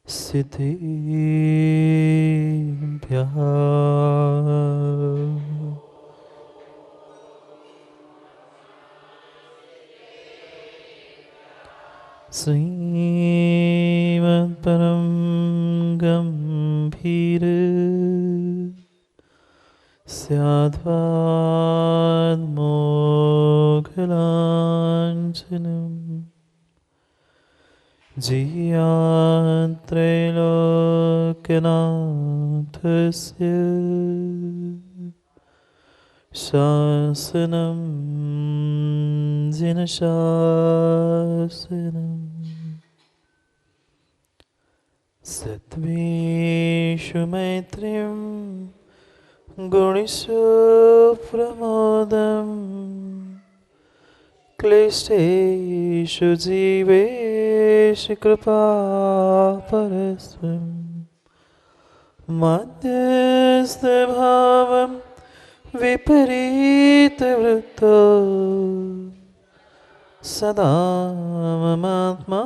सिद्धिभ्यः श्रीमत्परं गम्भीर स्याद्वान्मोघलाञ्छनम् जियात्रैलोक्यनाथस्य शासनं जिनशासनम् सत्त्वेषु मैत्रीं गुणेषु प्रमोदम् क्लिष्टेषु जीवेषु कृपापरस्वं मध्यस्थभावं विपरीतवृत्तो सदा ममात्मा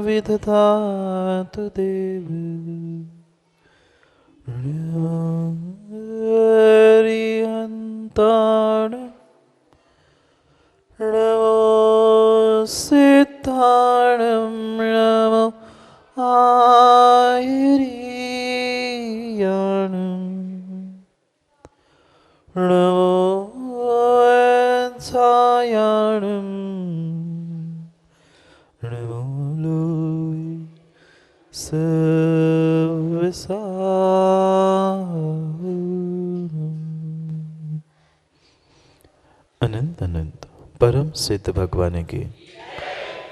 विदधातु देव हरिहन्ताणं नमो सिद्धाणं नमो आयर्याणं नमो छायाणं नमो लोय सर्वसारम्। अनंत अनंत परम सिद्ध भगवान के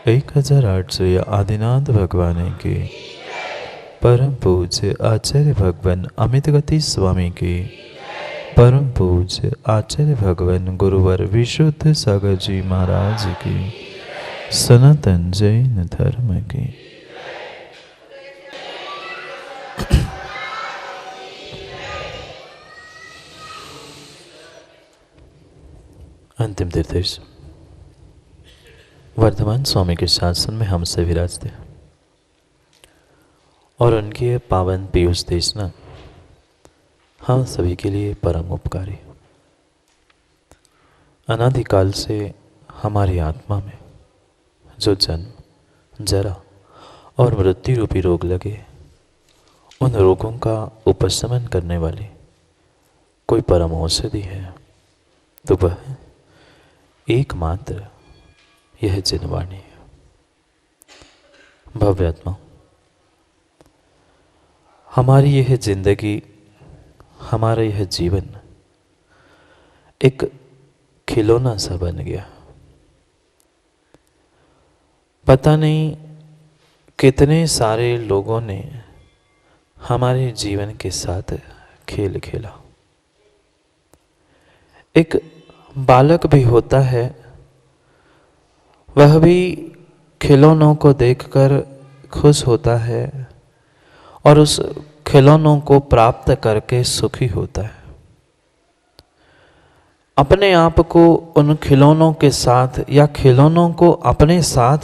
1800 आदिनाथ भगवान के परम पूज्य आचार्य भगवान अमित गति स्वामी के परम पूज्य आचार्य भगवान गुरुवर विशुद्ध सागर जी महाराज की सनातन जैन धर्म की अंतिम निर्देश वर्धमान स्वामी के शासन में हम से विराजते हैं और उनकी ये पावन पीयूष देशना हम सभी के लिए परम उपकारी। अनादिकाल से हमारी आत्मा में जो जन्म जरा और मृत्यु रूपी रोग लगे, उन रोगों का उपशमन करने वाली कोई परम औषधि है तो वह एकमात्र यह जिनवाणी है। भव्य आत्मा, हमारी यह जिंदगी, हमारा यह जीवन एक खिलौना सा बन गया। पता नहीं कितने सारे लोगों ने हमारे जीवन के साथ खेल खेला। एक बालक भी होता है, वह भी खिलौनों को देखकर खुश होता है और उस खिलौनों को प्राप्त करके सुखी होता है। अपने आप को उन खिलौनों के साथ या खिलौनों को अपने साथ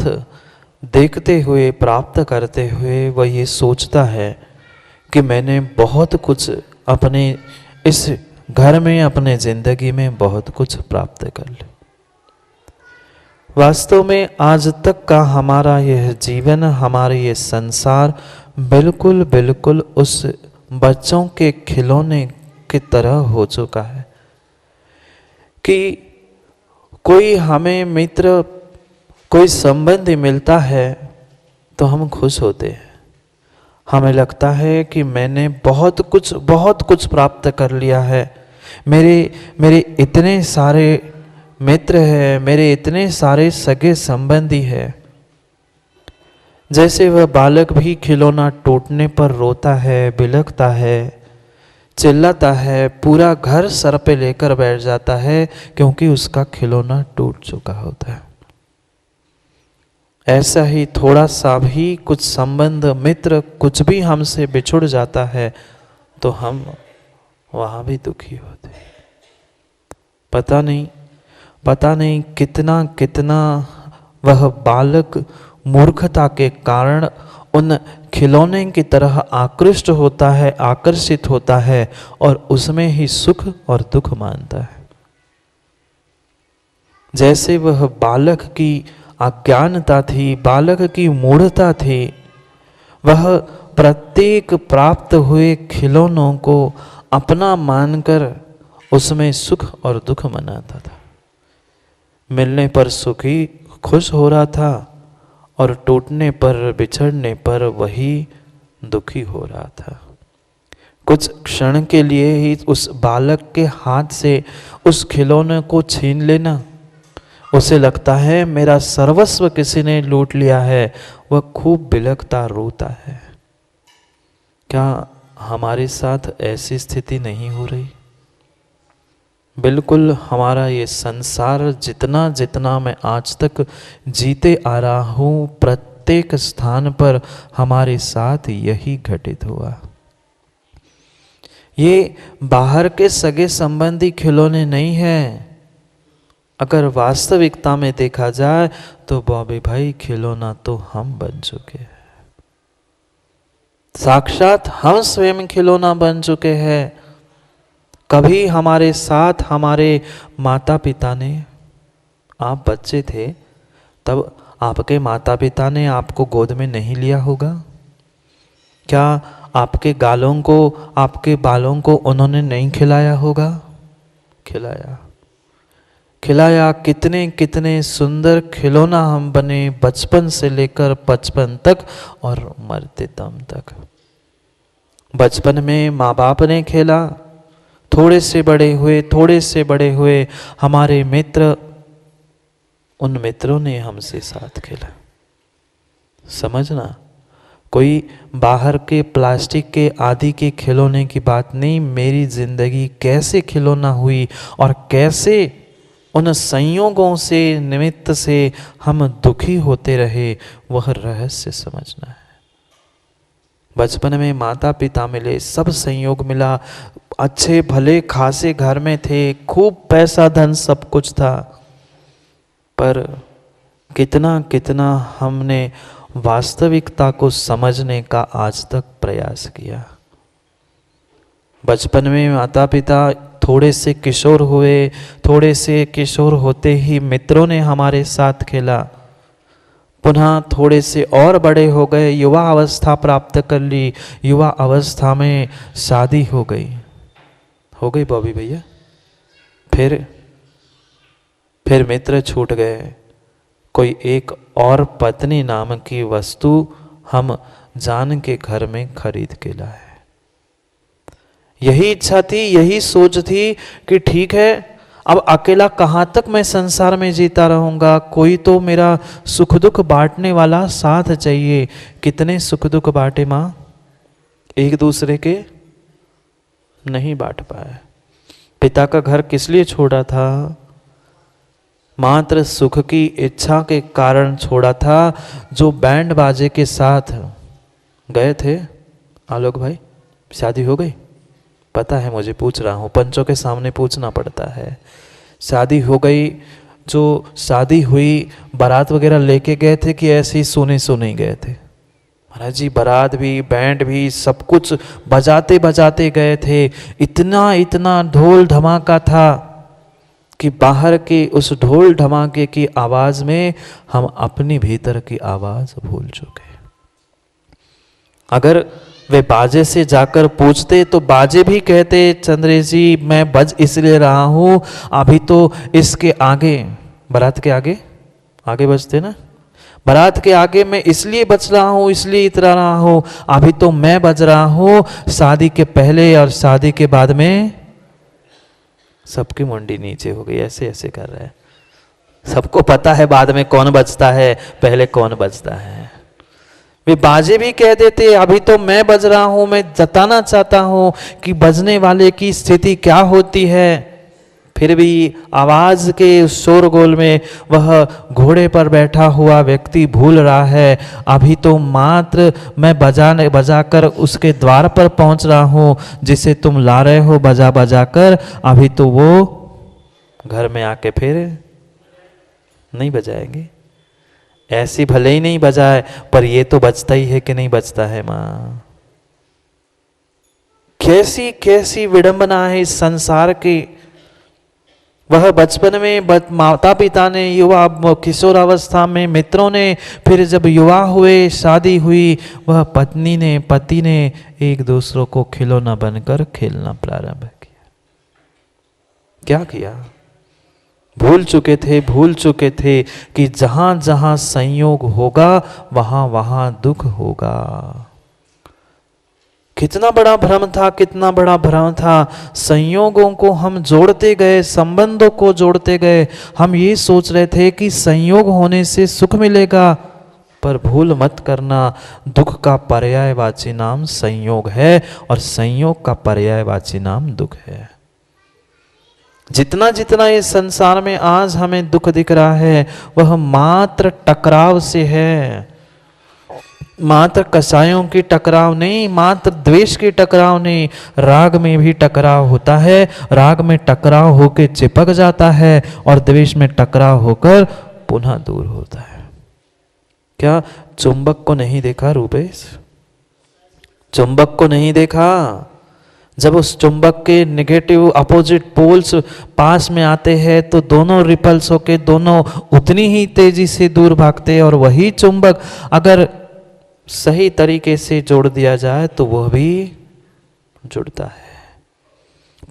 देखते हुए, प्राप्त करते हुए वह ये सोचता है कि मैंने बहुत कुछ अपने इस घर में, अपने जिंदगी में बहुत कुछ प्राप्त कर लिया। वास्तव में आज तक का हमारा यह जीवन, हमारा यह संसार बिल्कुल बिल्कुल उस बच्चों के खिलौने की तरह हो चुका है कि कोई हमें मित्र, कोई संबंधी मिलता है तो हम खुश होते हैं। हमें लगता है कि मैंने बहुत कुछ प्राप्त कर लिया है। मेरे इतने सारे मित्र हैं, मेरे इतने सारे सगे संबंधी हैं। जैसे वह बालक भी खिलौना टूटने पर रोता है, बिलखता है, चिल्लाता है, पूरा घर सर पे लेकर बैठ जाता है क्योंकि उसका खिलौना टूट चुका होता है। ऐसा ही थोड़ा सा भी कुछ संबंध, मित्र कुछ भी हमसे बिछुड़ जाता है तो हम वहाँ भी दुखी होते हैं। पता नहीं कितना वह बालक मूर्खता के कारण उन खिलौने की तरह आकृष्ट होता है, आकर्षित होता है और उसमें ही सुख और दुख मानता है। जैसे वह बालक की अज्ञानता थी, बालक की मूढ़ता थी, वह प्रत्येक प्राप्त हुए खिलौनों को अपना मानकर उसमें सुख और दुख मनाता था। मिलने पर सुखी खुश हो रहा था और टूटने पर, बिछड़ने पर वही दुखी हो रहा था। कुछ क्षण के लिए ही उस बालक के हाथ से उस खिलौने को छीन लेना, उसे लगता है मेरा सर्वस्व किसी ने लूट लिया है, वह खूब बिलखता रोता है। क्या हमारे साथ ऐसी स्थिति नहीं हो रही? बिल्कुल हमारा ये संसार जितना जितना मैं आज तक जीते आ रहा हूँ, प्रत्येक स्थान पर हमारे साथ यही घटित हुआ। ये बाहर के सगे संबंधी खिलौने नहीं हैं। अगर वास्तविकता में देखा जाए तो बॉबी भाई खिलौना तो हम बन चुके हैं। साक्षात हम स्वयं खिलौना बन चुके हैं। कभी हमारे साथ हमारे माता पिता ने, आप बच्चे थे तब आपके माता पिता ने आपको गोद में नहीं लिया होगा? क्या आपके गालों को, आपके बालों को उन्होंने नहीं खिलाया होगा? खिलाया, खिलाया। कितने कितने सुंदर खिलौना हम बने बचपन से लेकर बचपन तक और मरते दम तक। बचपन में माँ बाप ने खेला, थोड़े से बड़े हुए, थोड़े से बड़े हुए हमारे मित्र, उन मित्रों ने हमसे साथ खेला। समझना, कोई बाहर के प्लास्टिक के आदि के खिलौने की बात नहीं। मेरी जिंदगी कैसे खिलौना हुई और कैसे उन संयोगों से, निमित्त से हम दुखी होते रहे, वह रहस्य समझना है। बचपन में माता पिता मिले, सब संयोग मिला, अच्छे भले खासे घर में थे, खूब पैसा धन सब कुछ था, पर कितना कितना हमने वास्तविकता को समझने का आज तक प्रयास किया। बचपन में माता पिता थोड़े से किशोर हुए, थोड़े से किशोर होते ही मित्रों ने हमारे साथ खेला, पुनः थोड़े से और बड़े हो गए, युवा अवस्था प्राप्त कर ली, युवा अवस्था में शादी हो गई बॉबी भैया। फिर मित्र छूट गए, कोई एक और पत्नी नाम की वस्तु हम जान के घर में खरीद के लाए। यही इच्छा थी, यही सोच थी कि ठीक है, अब अकेला कहाँ तक मैं संसार में जीता रहूंगा, कोई तो मेरा सुख दुख बांटने वाला साथ चाहिए। कितने सुख दुख बांटे माँ, एक दूसरे के नहीं बांट पाए। पिता का घर किस लिए छोड़ा था? मात्र सुख की इच्छा के कारण छोड़ा था। जो बैंड बाजे के साथ गए थे, आलोक भाई शादी हो गई? पता है, मुझे पूछ रहा हूँ, पंचों के सामने पूछना पड़ता है। शादी हो गई, जो शादी हुई, बारात वगैरह लेके गए थे कि ऐसे ही सुने सुने गए थे? महाराज जी, बारात भी, बैंड भी, सब कुछ बजाते बजाते गए थे। इतना इतना ढोल धमाका था कि बाहर के उस ढोल धमाके की आवाज में हम अपनी भीतर की आवाज भूल चुके। अगर वे बाजे से जाकर पूछते तो बाजे भी कहते, चंद्रेश जी मैं बज इसलिए रहा हूं, अभी तो इसके आगे, बारात के आगे आगे बजते ना, बारात के आगे मैं इसलिए बज रहा हूं, इसलिए इतरा रहा हूं, अभी तो मैं बज रहा हूं। शादी के पहले और शादी के बाद में सबकी मुंडी नीचे हो गई, ऐसे ऐसे कर रहे हैं। सबको पता है बाद में कौन बजता है, पहले कौन बजता है। वे बाजे भी कह देते, अभी तो मैं बज रहा हूं, मैं जताना चाहता हूं कि बजने वाले की स्थिति क्या होती है। फिर भी आवाज के शोरगोल में वह घोड़े पर बैठा हुआ व्यक्ति भूल रहा है, अभी तो मात्र मैं बजाकर उसके द्वार पर पहुंच रहा हूं, जिसे तुम ला रहे हो बजा बजा कर, अभी तो वो घर में आके फिर नहीं बजाएंगे। ऐसी भले ही नहीं बजाए, पर ये तो बजता ही है कि नहीं बजता है माँ। कैसी कैसी विडंबना है इस संसार की। वह बचपन में माता पिता ने, युवा किशोर अवस्था में मित्रों ने, फिर जब युवा हुए, शादी हुई, वह पत्नी ने, पति ने एक दूसरों को खिलौना बनकर खेलना प्रारंभ किया। क्या किया? भूल चुके थे कि जहां जहां संयोग होगा वहां वहां दुख होगा। कितना बड़ा भ्रम था, कितना बड़ा भ्रम था। संयोगों को हम जोड़ते गए, संबंधों को जोड़ते गए। हम ये सोच रहे थे कि संयोग होने से सुख मिलेगा, पर भूल मत करना, दुख का पर्यायवाची नाम संयोग है और संयोग का पर्यायवाची नाम दुख है। जितना जितना इस संसार में आज हमें दुख दिख रहा है, वह मात्र टकराव से है। मात्र कसायों की टकराव नहीं, मात्र द्वेष की टकराव नहीं, राग में भी टकराव होता है। राग में टकराव होकर चिपक जाता है और द्वेष में टकराव होकर पुनः दूर होता है। क्या चुंबक को नहीं देखा रूपेश? चुंबक को नहीं देखा? जब उस चुंबक के नेगेटिव अपोजिट पोल्स पास में आते हैं तो दोनों रिपल्स होके दोनों उतनी ही तेजी से दूर भागते हैं, और वही चुंबक अगर सही तरीके से जोड़ दिया जाए तो वह भी जुड़ता है।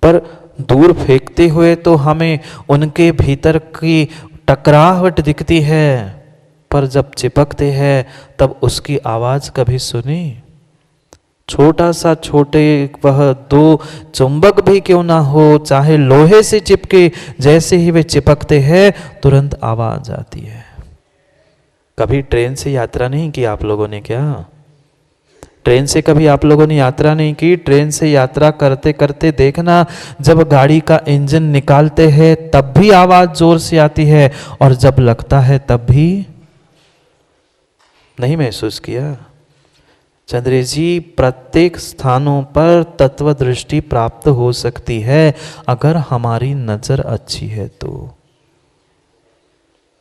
पर दूर फेंकते हुए तो हमें उनके भीतर की टकराहट दिखती है, पर जब चिपकते हैं तब उसकी आवाज कभी सुनी? छोटा सा छोटे वह दो चुंबक भी क्यों ना हो, चाहे लोहे से चिपके, जैसे ही वे चिपकते हैं तुरंत आवाज आती है। कभी ट्रेन से यात्रा नहीं की आप लोगों ने? क्या ट्रेन से कभी आप लोगों ने यात्रा नहीं की? ट्रेन से यात्रा करते करते देखना, जब गाड़ी का इंजन निकालते हैं तब भी आवाज जोर से आती है, और जब लगता है तब भी नहीं महसूस किया? चंद्रेश जी, प्रत्येक स्थानों पर तत्व दृष्टि प्राप्त हो सकती है अगर हमारी नजर अच्छी है तो।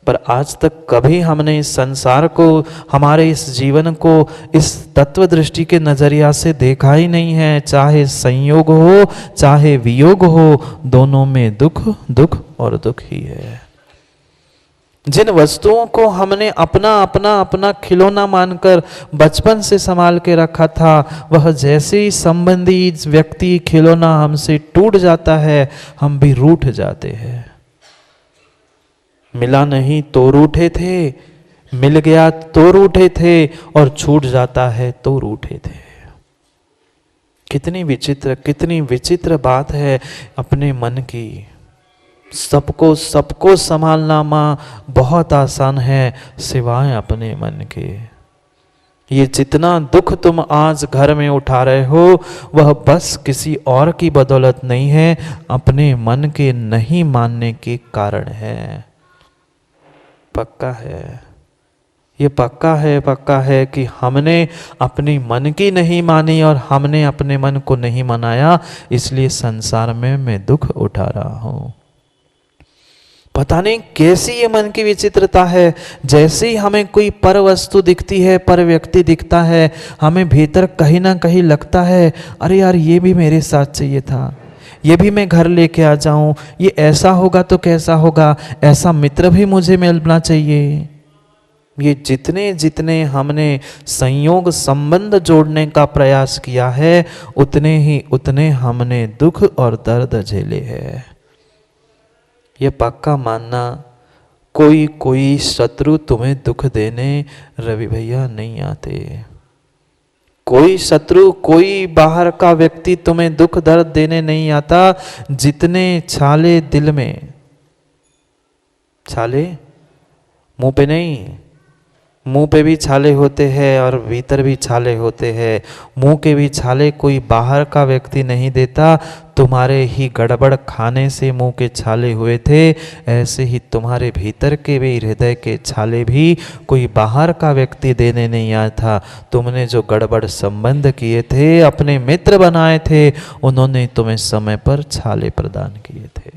पर आज तक कभी हमने इस संसार को, हमारे इस जीवन को इस तत्व दृष्टि के नजरिया से देखा ही नहीं है। चाहे संयोग हो चाहे वियोग हो, दोनों में दुख दुख और दुख ही है। जिन वस्तुओं को हमने अपना अपना अपना खिलौना मानकर बचपन से संभाल के रखा था, वह जैसे ही संबंधी व्यक्ति खिलौना हमसे टूट जाता है, हम भी रूठ जाते हैं। मिला नहीं तो रूठे थे, मिल गया तो रूठे थे, और छूट जाता है तो रूठे थे। कितनी विचित्र बात है अपने मन की। सबको संभालना माँ बहुत आसान है, सिवाय अपने मन के। ये जितना दुख तुम आज घर में उठा रहे हो, वह बस किसी और की बदौलत नहीं है, अपने मन के नहीं मानने के कारण है। पक्का है, ये पक्का है कि हमने अपनी मन की नहीं मानी और हमने अपने मन को नहीं मनाया, इसलिए संसार में मैं दुख उठा रहा हूं। पता नहीं कैसी ये मन की विचित्रता है। जैसे ही हमें कोई पर वस्तु दिखती है, पर व्यक्ति दिखता है, हमें भीतर कहीं ना कहीं लगता है, अरे यार ये भी मेरे साथ चाहिए था, ये भी मैं घर लेके आ जाऊं, ये ऐसा होगा तो कैसा होगा, ऐसा मित्र भी मुझे मिलना चाहिए। ये जितने जितने हमने संयोग संबंध जोड़ने का प्रयास किया है, उतने हमने दुख और दर्द झेले हैं। ये पक्का मानना, कोई शत्रु तुम्हें दुख देने रवि भैया नहीं आते। कोई शत्रु, कोई बाहर का व्यक्ति तुम्हें दुख दर्द देने नहीं आता। जितने छाले दिल में, छाले मुंह पे नहीं, मुंह पे भी छाले होते हैं और भीतर भी छाले होते हैं। मुंह के भी छाले कोई बाहर का व्यक्ति नहीं देता। तुम्हारे ही गड़बड़ खाने से मुंह के छाले हुए थे, ऐसे ही तुम्हारे भीतर के भी हृदय के छाले भी कोई बाहर का व्यक्ति देने नहीं आया था। तुमने जो गड़बड़ संबंध किए थे, अपने मित्र बनाए थे, उन्होंने तुम्हें समय पर छाले प्रदान किए थे।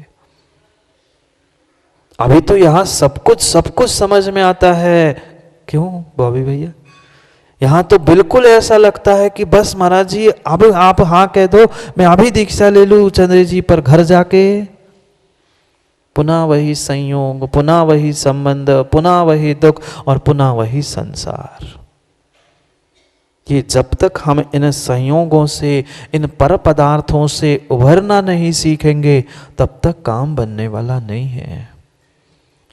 अभी तो यहां सब कुछ समझ में आता है क्यों बॉबी भैया? यहाँ तो बिल्कुल ऐसा लगता है कि बस महाराज जी अब आप हाँ कह दो, मैं अभी दीक्षा ले लूँ चंद्र जी, पर घर जाके पुनः वही संयोग, पुनः वही संबंध, पुनः वही दुख और पुनः वही संसार। ये जब तक हम इन संयोगों से, इन पर पदार्थों से उभरना नहीं सीखेंगे तब तक काम बनने वाला नहीं है।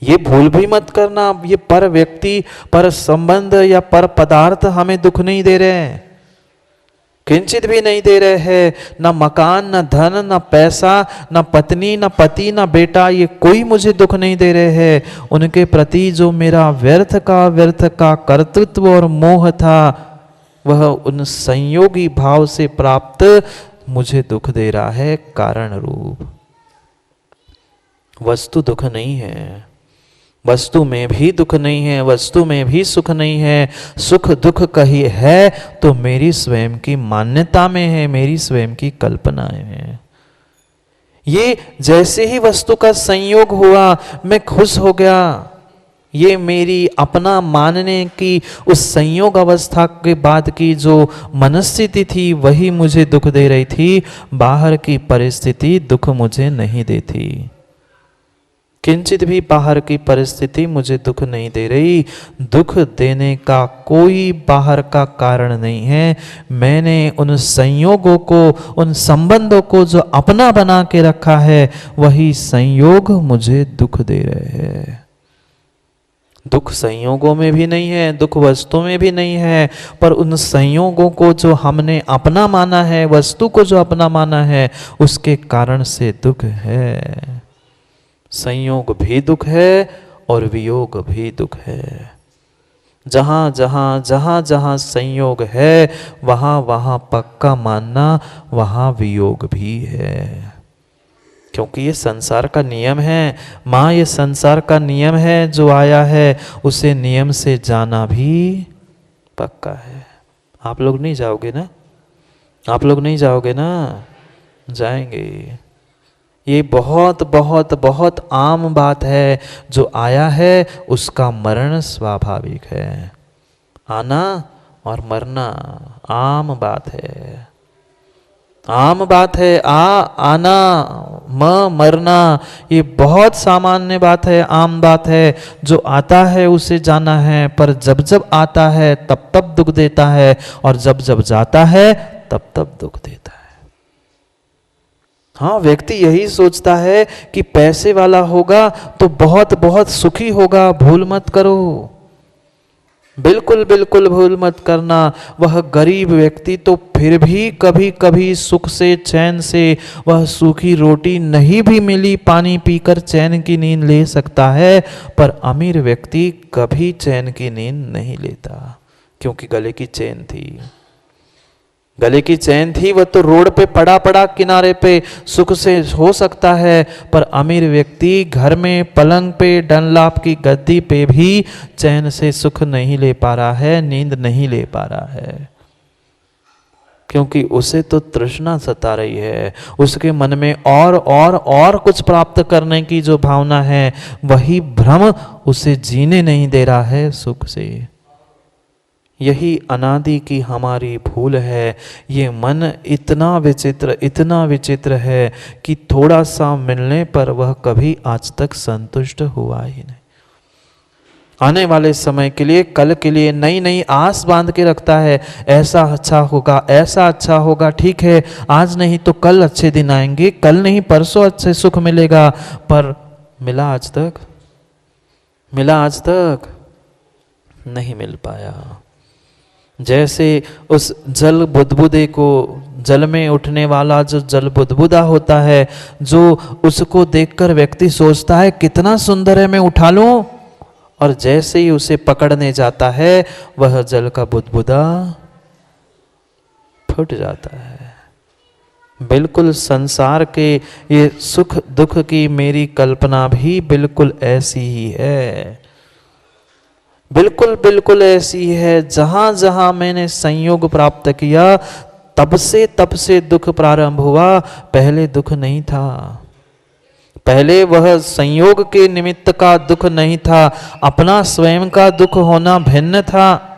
ये भूल भी मत करना, ये पर व्यक्ति, पर संबंध या पर पदार्थ हमें दुख नहीं दे रहे हैं, किंचित भी नहीं दे रहे हैं। ना मकान, ना धन, ना पैसा, ना पत्नी, ना पति, ना बेटा, ये कोई मुझे दुख नहीं दे रहे हैं। उनके प्रति जो मेरा व्यर्थ का कर्तृत्व और मोह था, वह उन संयोगी भाव से प्राप्त मुझे दुख दे रहा है कारण रूप। वस्तु दुख नहीं है, वस्तु में भी दुख नहीं है, वस्तु में भी सुख नहीं है। सुख दुख कहीं है तो मेरी स्वयं की मान्यता में है, मेरी स्वयं की कल्पनाएं हैं। ये जैसे ही वस्तु का संयोग हुआ मैं खुश हो गया, ये मेरी अपना मानने की उस संयोग अवस्था के बाद की जो मनस्थिति थी वही मुझे दुख दे रही थी। बाहर की परिस्थिति दुख मुझे नहीं देती, किंचित भी बाहर की परिस्थिति मुझे दुख नहीं दे रही। दुख देने का कोई बाहर का कारण नहीं है। मैंने उन संयोगों को, उन संबंधों को जो अपना बना के रखा है, वही संयोग मुझे दुख दे रहे हैं। दुख संयोगों में भी नहीं है, दुख वस्तु में भी नहीं है, पर उन संयोगों को जो हमने अपना माना है, वस्तु को जो अपना माना है, उसके कारण से दुख है। संयोग भी दुख है और वियोग भी दुख है। जहां जहां संयोग है वहां वहां पक्का मानना वहां वियोग भी है, क्योंकि ये संसार का नियम है। माँ, ये संसार का नियम है, जो आया है उसे नियम से जाना भी पक्का है। आप लोग नहीं जाओगे ना? आप लोग नहीं जाओगे ना? जाएंगे। ये बहुत बहुत बहुत आम बात है, जो आया है उसका मरण स्वाभाविक है। आना और मरना आम बात है, आम बात है। आना, मरना, ये बहुत सामान्य बात है, आम बात है। जो आता है उसे जाना है, पर जब जब आता है तब तब दुख देता है, और जब जब जाता है तब तब दुख देता है। हाँ, व्यक्ति यही सोचता है कि पैसे वाला होगा तो बहुत बहुत सुखी होगा। भूल मत करो, बिल्कुल बिल्कुल भूल मत करना। वह गरीब व्यक्ति तो फिर भी कभी कभी सुख से, चैन से, वह सूखी रोटी नहीं भी मिली पानी पीकर चैन की नींद ले सकता है, पर अमीर व्यक्ति कभी चैन की नींद नहीं लेता, क्योंकि गले की चैन थी। गले की चैन थी, वह तो रोड पे पड़ा पड़ा किनारे पे सुख से हो सकता है, पर अमीर व्यक्ति घर में पलंग पे, डनलाप की गद्दी पे भी चैन से सुख नहीं ले पा रहा है, नींद नहीं ले पा रहा है, क्योंकि उसे तो तृष्णा सता रही है। उसके मन में और कुछ प्राप्त करने की जो भावना है, वही भ्रम उसे जीने नहीं दे रहा है सुख से। यही अनादि की हमारी भूल है। ये मन इतना विचित्र है कि थोड़ा सा मिलने पर वह कभी आज तक संतुष्ट हुआ ही नहीं। आने वाले समय के लिए, कल के लिए नई नई आस बांध के रखता है। ऐसा अच्छा होगा, ऐसा अच्छा होगा, ठीक है आज नहीं तो कल अच्छे दिन आएंगे, कल नहीं परसों अच्छे सुख मिलेगा, पर मिला आज तक? मिला आज तक? नहीं मिल पाया। जैसे उस जल बुदबुदे को, जल में उठने वाला जो जल बुदबुदा होता है, जो उसको देखकर व्यक्ति सोचता है कितना सुंदर है, मैं उठा लूं, और जैसे ही उसे पकड़ने जाता है वह जल का बुदबुदा फूट जाता है। बिल्कुल संसार के ये सुख दुख की मेरी कल्पना भी बिल्कुल ऐसी ही है, बिल्कुल बिल्कुल ऐसी है। जहां जहां मैंने संयोग प्राप्त किया तब से दुख प्रारंभ हुआ, पहले दुख नहीं था। पहले वह संयोग के निमित्त का दुख नहीं था, अपना स्वयं का दुख होना भिन्न था।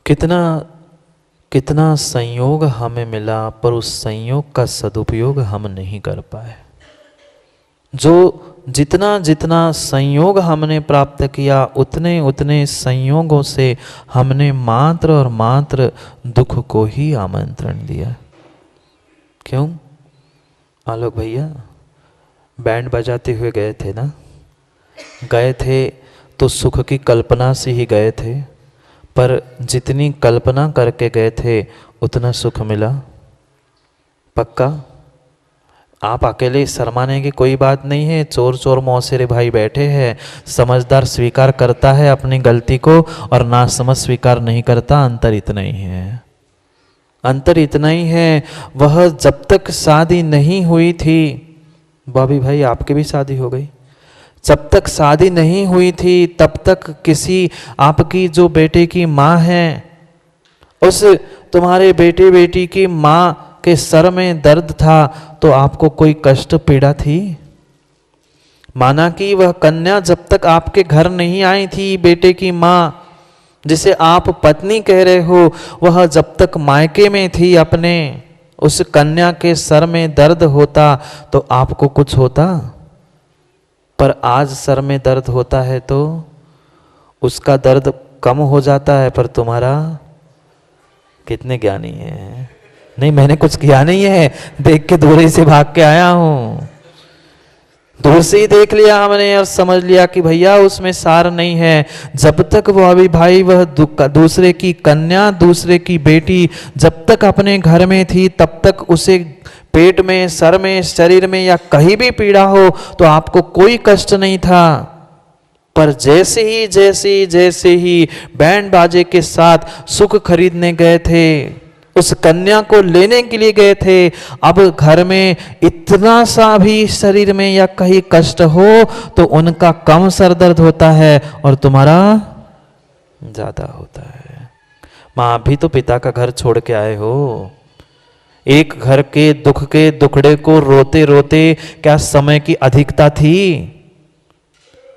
कितना कितना संयोग हमें मिला, पर उस संयोग का सदुपयोग हम नहीं कर पाए। जो जितना जितना संयोग हमने प्राप्त किया, उतने उतने संयोगों से हमने मात्र और मात्र दुख को ही आमंत्रण दिया। क्यों? आलोक भैया बैंड बजाते हुए गए थे ना, गए थे तो सुख की कल्पना से ही गए थे, पर जितनी कल्पना करके गए थे उतना सुख मिला? पक्का? आप अकेले शर्माने की कोई बात नहीं है। चोर चोर मौसेरे भाई बैठे हैं, समझदार स्वीकार करता है अपनी गलती को और नासमझ स्वीकार नहीं करता। अंतर इतना ही है, अंतर इतना ही है। वह जब तक शादी नहीं हुई थी, बॉबी भाई आपकी भी शादी हो गई, जब तक शादी नहीं हुई थी तब तक किसी आपकी जो बेटे की माँ है, उस तुम्हारे बेटे बेटी की माँ के सर में दर्द था तो आपको कोई कष्ट पीड़ा थी? माना कि वह कन्या जब तक आपके घर नहीं आई थी, बेटे की माँ जिसे आप पत्नी कह रहे हो, वह जब तक मायके में थी अपने, उस कन्या के सर में दर्द होता तो आपको कुछ होता? पर आज सर में दर्द होता है तो उसका दर्द कम हो जाता है, पर तुम्हारा। कितने ज्ञानी है? नहीं, मैंने कुछ किया नहीं है, देख के दूर से भाग के आया हूं। दूर से ही देख लिया हमने और समझ लिया कि भैया उसमें सार नहीं है। जब तक वो अभी भाई वह दूसरे की कन्या, दूसरे की बेटी जब तक अपने घर में थी, तब तक उसे पेट में, सर में, शरीर में या कहीं भी पीड़ा हो तो आपको कोई कष्ट नहीं था। पर जैसे ही बैंड बाजे के साथ सुख खरीदने गए थे, उस कन्या को लेने के लिए गए थे, अब घर में इतना सा भी शरीर में या कहीं कष्ट हो तो उनका कम सर दर्द होता है और तुम्हारा ज्यादा होता है। माँ भी तो पिता का घर छोड़ के आए हो। एक घर के दुखड़े को रोते रोते क्या समय की अधिकता थी?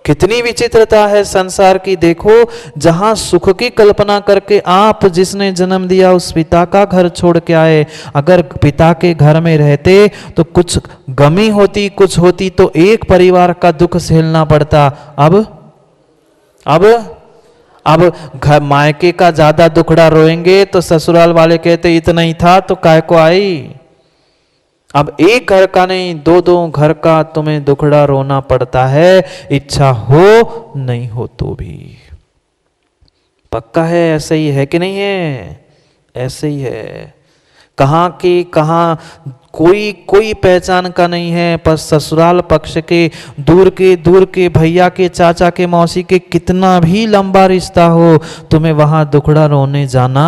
कितनी विचित्रता है संसार की। देखो, जहां सुख की कल्पना करके आप जिसने जन्म दिया उस पिता का घर छोड़ के आए, अगर पिता के घर में रहते तो कुछ गमी होती, कुछ होती तो एक परिवार का दुख झेलना पड़ता। अब घर मायके का ज्यादा दुखड़ा रोएंगे तो ससुराल वाले कहते इतना ही था तो काय को आई। अब एक घर का नहीं, दो घर का तुम्हें दुखड़ा रोना पड़ता है, इच्छा हो नहीं हो तो भी। पक्का है? ऐसे ही है कि नहीं है? ऐसे ही है। कहाँ की कहाँ कोई पहचान का नहीं है, पर ससुराल पक्ष के दूर के भैया के, चाचा के, मौसी के कितना भी लंबा रिश्ता हो, तुम्हें वहां दुखड़ा रोने जाना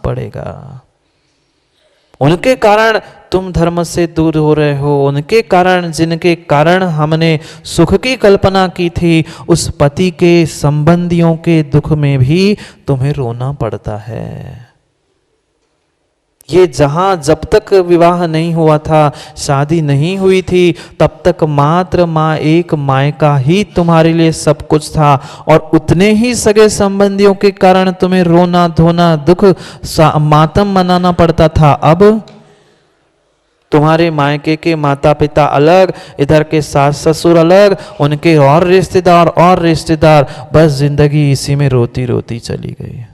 पड़ेगा। उनके कारण तुम धर्म से दूर हो रहे हो, उनके कारण, जिनके कारण हमने सुख की कल्पना की थी, उस पति के संबंधियों के दुख में भी तुम्हें रोना पड़ता है। ये जहां जब तक विवाह नहीं हुआ था, शादी नहीं हुई थी, तब तक मात्र माँ एक मायका ही तुम्हारे लिए सब कुछ था, और उतने ही सगे संबंधियों के कारण तुम्हें रोना धोना, दुख मातम मनाना पड़ता था। अब तुम्हारे मायके के माता पिता अलग, इधर के सास ससुर अलग, उनके और रिश्तेदार, बस जिंदगी इसी में रोती रोती चली गई।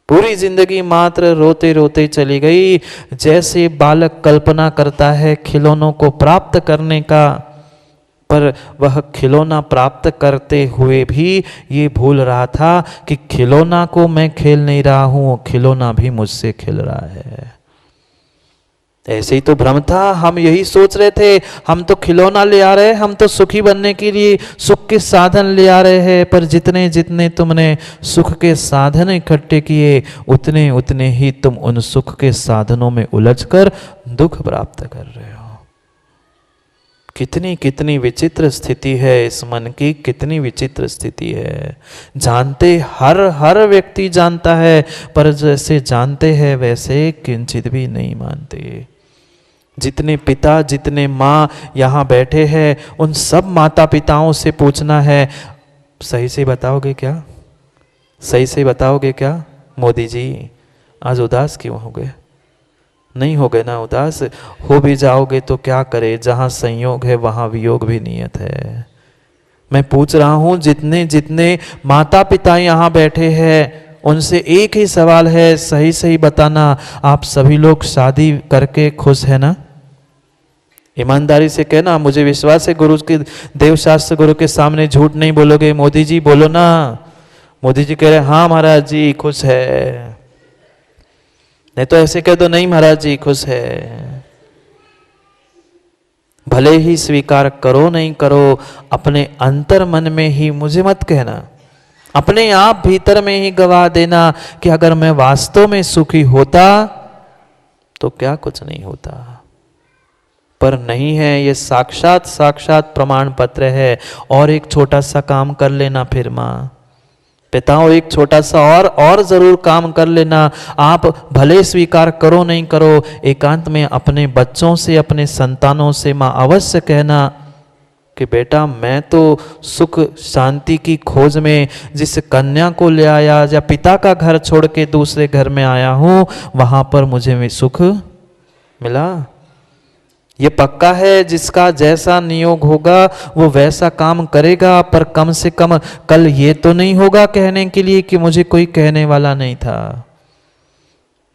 पूरी जिंदगी मात्र रोते रोते चली गई। जैसे बालक कल्पना करता है खिलौनों को प्राप्त करने का, पर वह खिलौना प्राप्त करते हुए भी ये भूल रहा था कि खिलौना को मैं खेल नहीं रहा हूं, खिलौना भी मुझसे खेल रहा है। ऐसे ही तो भ्रम था, हम यही सोच रहे थे, हम तो खिलौना ले आ रहे हैं, हम तो सुखी बनने के लिए सुख के साधन ले आ रहे हैं। पर जितने जितने तुमने सुख के साधन इकट्ठे किए, उतने उतने ही तुम उन सुख के साधनों में उलझकर दुख प्राप्त कर रहे हो। कितनी कितनी विचित्र स्थिति है इस मन की, कितनी विचित्र स्थिति है। जानते हर व्यक्ति जानता है, पर जैसे जानते हैं वैसे किंचित भी नहीं मानते। जितने पिता जितने माँ यहाँ बैठे हैं, उन सब माता पिताओं से पूछना है, सही से बताओगे क्या? सही से बताओगे क्या? मोदी जी आज उदास क्यों हो गए? नहीं हो गए ना उदास? हो भी जाओगे तो क्या करे, जहाँ संयोग है वहाँ वियोग भी नियत है। मैं पूछ रहा हूँ, जितने जितने माता पिता यहाँ बैठे हैं, उनसे एक ही सवाल है, सही सही बताना, आप सभी लोग शादी करके खुश है ना? ईमानदारी से कहना, मुझे विश्वास है गुरु के देवशास्त्र गुरु के सामने झूठ नहीं बोलोगे। मोदी जी बोलो ना। मोदी जी कह रहे हाँ महाराज जी खुश है। नहीं तो ऐसे कह दो नहीं महाराज जी खुश है। भले ही स्वीकार करो नहीं करो, अपने अंतर मन में ही, मुझे मत कहना, अपने आप भीतर में ही गवाह देना कि अगर मैं वास्तव में सुखी होता तो क्या कुछ नहीं होता। पर नहीं है, ये साक्षात साक्षात प्रमाण पत्र है। और एक छोटा सा काम कर लेना फिर माँ पिताओं, एक छोटा सा और जरूर काम कर लेना। आप भले स्वीकार करो नहीं करो, एकांत में अपने बच्चों से, अपने संतानों से माँ अवश्य कहना कि बेटा मैं तो सुख शांति की खोज में जिस कन्या को ले आया, या पिता का घर छोड़ के दूसरे घर में आया हूँ, वहां पर मुझे सुख मिला। ये पक्का है, जिसका जैसा नियोग होगा वो वैसा काम करेगा। पर कम से कम कल ये तो नहीं होगा कहने के लिए कि मुझे कोई कहने वाला नहीं था।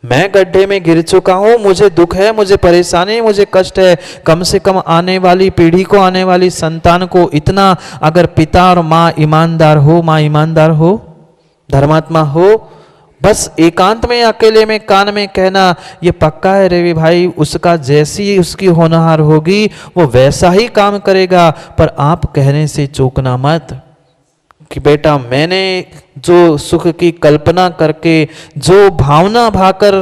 मैं गड्ढे में गिर चुका हूं, मुझे दुख है, मुझे परेशानी, मुझे कष्ट है। कम से कम आने वाली पीढ़ी को, आने वाली संतान को इतना, अगर पिता और माँ ईमानदार हो, धर्मात्मा हो, बस एकांत में अकेले में कान में कहना, ये पक्का है रवि भाई, उसका जैसी उसकी होनहार होगी वो वैसा ही काम करेगा। पर आप कहने से चूकना मत कि बेटा मैंने जो सुख की कल्पना करके, जो भावना भाकर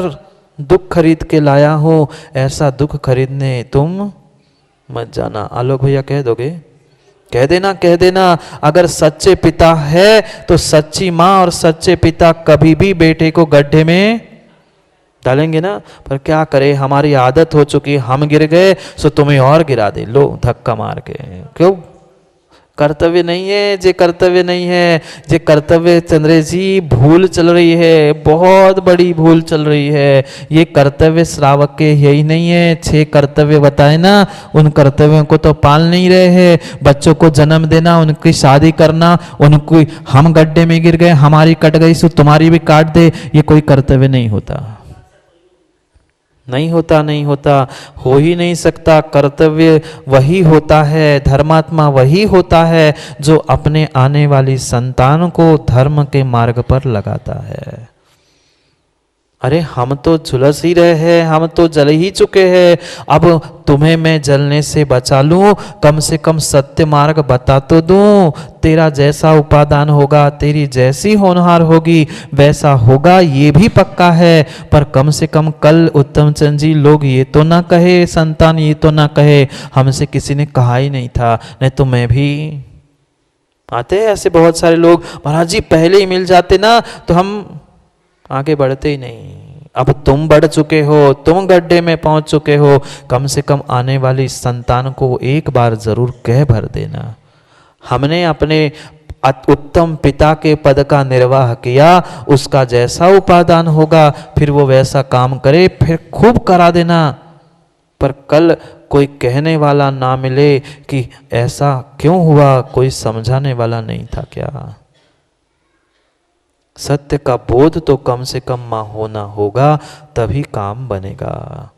दुख खरीद के लाया हूं, ऐसा दुख खरीदने तुम मत जाना। आलोक भैया कह दोगे? कह देना। अगर सच्चे पिता है तो सच्ची माँ और सच्चे पिता कभी भी बेटे को गड्ढे में डालेंगे ना। पर क्या करे, हमारी आदत हो चुकी, हम गिर गए सो तुम्हें और गिरा दे, लो धक्का मार के। क्यों? कर्तव्य नहीं है, जे कर्तव्य नहीं है, जे कर्तव्य चंद्रे जी भूल चल रही है, बहुत बड़ी भूल चल रही है। ये कर्तव्य श्रावक के यही नहीं है। 6 कर्तव्य बताए ना, उन कर्तव्यों को तो पाल नहीं रहे हैं। बच्चों को जन्म देना, उनकी शादी करना, उनको, हम गड्ढे में गिर गए, हमारी कट गई सो तुम्हारी भी काट दे, ये कोई कर्तव्य नहीं होता। नहीं होता, हो ही नहीं सकता। कर्तव्य वही होता है, धर्मात्मा वही होता है जो अपने आने वाली संतान को धर्म के मार्ग पर लगाता है। अरे हम तो झुलस ही रहे हैं, हम तो जल ही चुके हैं। अब तुम्हें मैं जलने से बचा लूं, कम से कम सत्य मार्ग बता तो दूं। तेरा जैसा उपादान होगा, तेरी जैसी होनहार होगी, वैसा होगा, ये भी पक्का है। पर कम से कम कल उत्तम चंद जी लोग ये तो ना कहे, संतान ये तो ना कहे हमसे किसी ने कहा ही नहीं था। नहीं तो मैं भी, आते हैं ऐसे बहुत सारे लोग, महाराज जी पहले ही मिल जाते ना तो हम आगे बढ़ते ही नहीं। अब तुम बढ़ चुके हो, तुम गड्ढे में पहुंच चुके हो, कम से कम आने वाली संतान को एक बार जरूर कह भर देना, हमने अपने उत्तम पिता के पद का निर्वाह किया, उसका जैसा उपादान होगा फिर वो वैसा काम करे, फिर खूब करा देना। पर कल कोई कहने वाला ना मिले कि ऐसा क्यों हुआ, कोई समझाने वाला नहीं था क्या? सत्य का बोध तो कम से कम मां होना होगा, तभी काम बनेगा।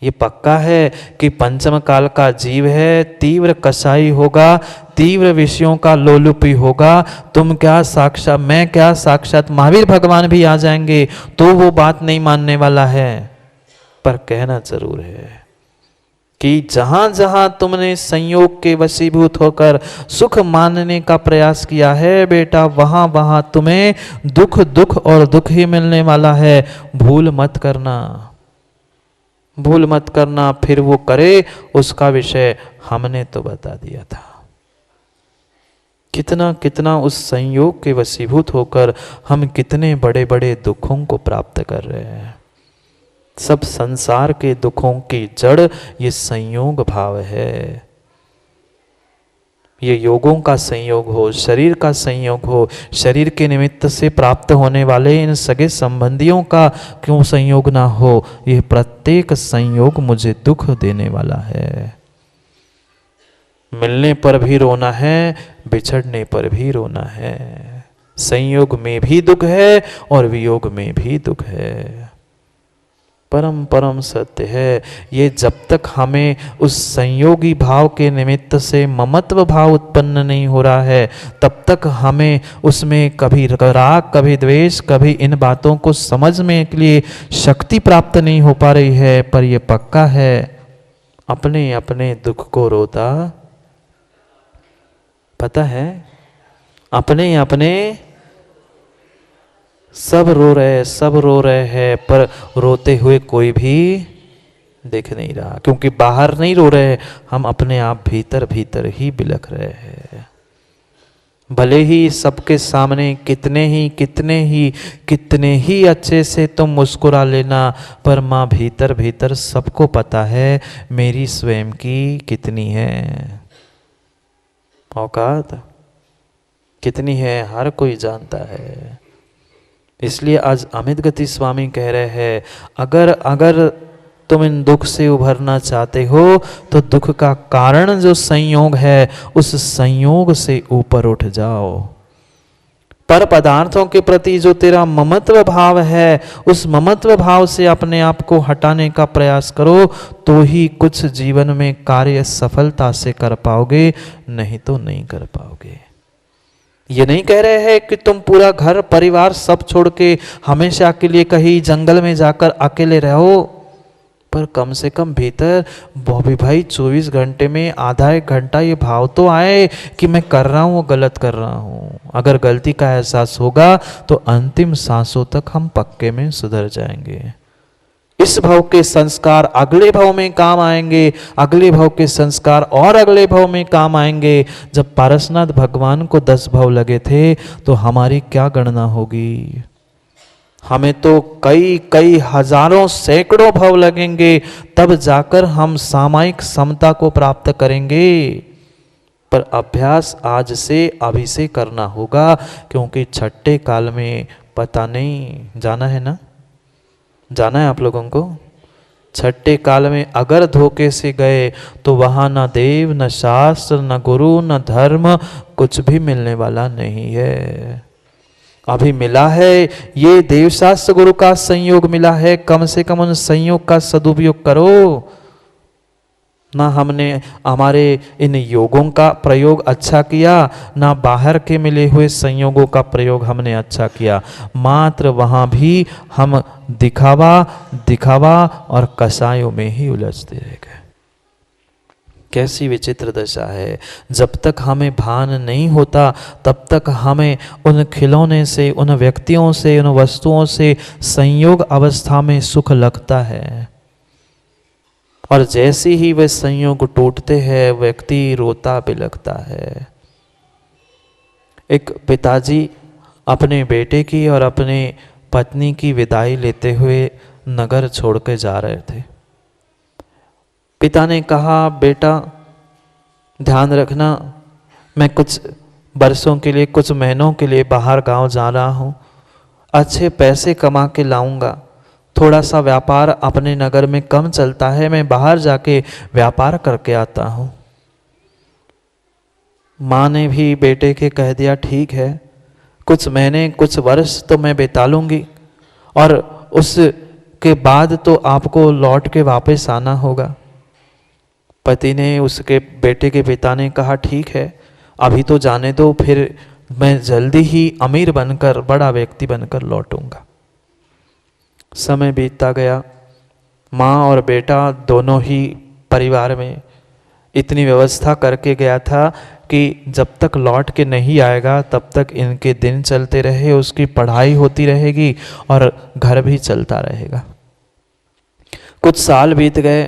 ये पक्का है कि पंचम काल का जीव है, तीव्र कसाई होगा, तीव्र विषयों का लोलुपी होगा। तुम क्या साक्षात, मैं क्या साक्षात महावीर भगवान भी आ जाएंगे तो वो बात नहीं मानने वाला है। पर कहना जरूर है कि जहां जहां तुमने संयोग के वशीभूत होकर सुख मानने का प्रयास किया है बेटा, वहां वहां तुम्हें दुख दुख और दुख ही मिलने वाला है। भूल मत करना, भूल मत करना। फिर वो करे उसका विषय हमने तो बता दिया था। कितना कितना उस संयोग के वशीभूत होकर हम कितने बड़े बड़े दुखों को प्राप्त कर रहे हैं। सब संसार के दुखों की जड़ ये संयोग भाव है। ये योगों का संयोग हो, शरीर का संयोग हो, शरीर के निमित्त से प्राप्त होने वाले इन सगे संबंधियों का क्यों संयोग ना हो। ये प्रत्येक संयोग मुझे दुख देने वाला है। मिलने पर भी रोना है, बिछड़ने पर भी रोना है। संयोग में भी दुख है और वियोग में भी दुख है। परम परम सत्य है ये। जब तक हमें उस संयोगी भाव के निमित्त से ममत्व भाव उत्पन्न नहीं हो रहा है, तब तक हमें उसमें कभी राग, कभी द्वेष, कभी इन बातों को समझने के लिए शक्ति प्राप्त नहीं हो पा रही है। पर यह पक्का है, अपने अपने दुख को रोता पता है, अपने अपने सब रो रहे हैं, पर रोते हुए कोई भी दिख नहीं रहा, क्योंकि बाहर नहीं रो रहे, हम अपने आप भीतर भीतर ही बिलख रहे हैं। भले ही सबके सामने कितने ही अच्छे से तुम मुस्कुरा लेना, पर माँ भीतर भीतर सबको पता है मेरी स्वयं की कितनी है औकात, कितनी है, हर कोई जानता है। इसलिए आज अमित गति स्वामी कह रहे हैं, अगर तुम इन दुख से उभरना चाहते हो तो दुख का कारण जो संयोग है उस संयोग से ऊपर उठ जाओ। पर पदार्थों के प्रति जो तेरा ममत्व भाव है, उस ममत्व भाव से अपने आप को हटाने का प्रयास करो, तो ही कुछ जीवन में कार्य सफलता से कर पाओगे, नहीं तो नहीं कर पाओगे। ये नहीं कह रहे हैं कि तुम पूरा घर परिवार सब छोड़ के हमेशा के लिए कहीं जंगल में जाकर अकेले रहो, पर कम से कम भीतर बॉबी भाई 24 घंटे में आधा एक घंटा ये भाव तो आए कि मैं कर रहा हूँ, गलत कर रहा हूँ। अगर गलती का एहसास होगा तो अंतिम सांसों तक हम पक्के में सुधर जाएंगे। इस भव के संस्कार अगले भव में काम आएंगे, अगले भव के संस्कार और अगले भव में काम आएंगे। जब पारसनाथ भगवान को 10 भव लगे थे तो हमारी क्या गणना होगी। हमें तो कई हजारों सैकड़ों भव लगेंगे, तब जाकर हम सामायिक समता को प्राप्त करेंगे। पर अभ्यास आज से अभी से करना होगा, क्योंकि छठे काल में पता नहीं, जाना है ना, जाना है आप लोगों को। छठे काल में अगर धोखे से गए तो वहां न देव, न शास्त्र, न गुरु, न धर्म, कुछ भी मिलने वाला नहीं है। अभी मिला है ये देव शास्त्र गुरु का संयोग मिला है, कम से कम उन संयोग का सदुपयोग करो ना। हमने हमारे इन योगों का प्रयोग अच्छा किया, ना बाहर के मिले हुए संयोगों का प्रयोग हमने अच्छा किया। मात्र वहां भी हम दिखावा और कसायों में ही उलझते रह गए। कैसी विचित्र दशा है। जब तक हमें भान नहीं होता तब तक हमें उन खिलौने से, उन व्यक्तियों से, उन वस्तुओं से संयोग अवस्था में सुख लगता है, और जैसे ही वे संयोग टूटते हैं व्यक्ति रोता बिलखता है। एक पिताजी अपने बेटे की और अपने पत्नी की विदाई लेते हुए नगर छोड़ के जा रहे थे। पिता ने कहा, बेटा ध्यान रखना, मैं कुछ बरसों के लिए, कुछ महीनों के लिए बाहर गांव जा रहा हूँ, अच्छे पैसे कमा के लाऊंगा। थोड़ा सा व्यापार अपने नगर में कम चलता है, मैं बाहर जाके व्यापार करके आता हूँ। माँ ने भी बेटे के कह दिया, ठीक है, कुछ महीने कुछ वर्ष तो मैं बिता लूँगी, और उसके बाद तो आपको लौट के वापस आना होगा। पति ने, उसके बेटे के पिता ने कहा, ठीक है, अभी तो जाने दो, फिर मैं जल्दी ही अमीर बनकर, बड़ा व्यक्ति बनकर लौटूंगा। समय बीतता गया, माँ और बेटा दोनों ही परिवार में इतनी व्यवस्था करके गया था कि जब तक लौट के नहीं आएगा तब तक इनके दिन चलते रहे, उसकी पढ़ाई होती रहेगी और घर भी चलता रहेगा। कुछ साल बीत गए,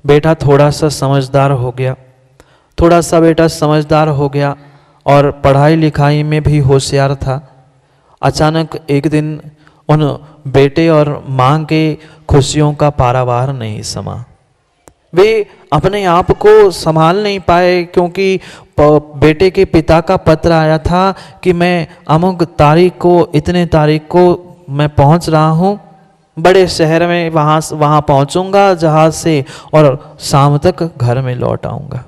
बेटा थोड़ा सा समझदार हो गया, थोड़ा सा बेटा समझदार हो गया और पढ़ाई लिखाई में भी होशियार था। अचानक एक दिन उन बेटे और माँ के खुशियों का पारावार नहीं समा। वे अपने आप को संभाल नहीं पाए, क्योंकि बेटे के पिता का पत्र आया था कि मैं अमुक तारीख को, इतने तारीख को मैं पहुंच रहा हूं बड़े शहर में, वहां पहुंचूंगा जहाज से और शाम तक घर में लौट आऊंगा।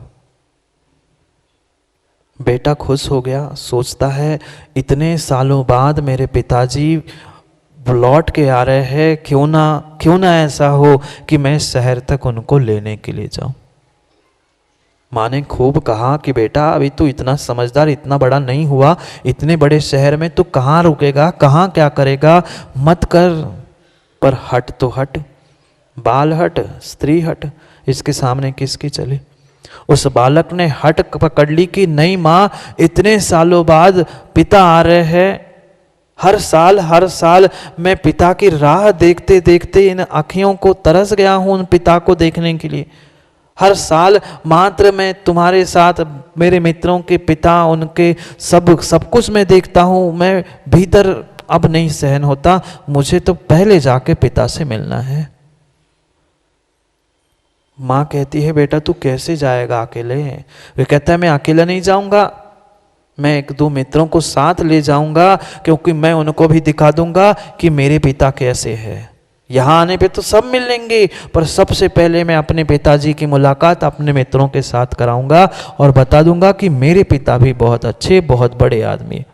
बेटा खुश हो गया, सोचता है इतने सालों बाद मेरे पिताजी लौट के आ रहे हैं, क्यों ना ऐसा हो कि मैं शहर तक उनको लेने के लिए जाऊं। माँ ने खूब कहा कि बेटा अभी तू इतना समझदार, इतना बड़ा नहीं हुआ, इतने बड़े शहर में तू कहाँ रुकेगा, कहाँ क्या करेगा, मत कर। पर हट तो हट, बाल हट स्त्री हट, इसके सामने किसकी चली। उस बालक ने हट पकड़ ली कि नहीं माँ, इतने सालों बाद पिता आ रहे हैं, हर साल मैं पिता की राह देखते देखते इन आँखियों को तरस गया हूं उन पिता को देखने के लिए। हर साल मात्र मैं तुम्हारे साथ मेरे मित्रों के पिता, उनके सब कुछ मैं देखता हूं, मैं भीतर अब नहीं सहन होता, मुझे तो पहले जाके पिता से मिलना है। माँ कहती है बेटा तू कैसे जाएगा अकेले। वे कहता है मैं अकेला नहीं जाऊंगा, मैं एक दो मित्रों को साथ ले जाऊंगा, क्योंकि मैं उनको भी दिखा दूंगा कि मेरे पिता कैसे हैं। यहाँ आने पे तो सब मिलेंगे, पर सबसे पहले मैं अपने पिताजी की मुलाकात अपने मित्रों के साथ कराऊंगा और बता दूंगा कि मेरे पिता भी बहुत अच्छे, बहुत बड़े आदमी।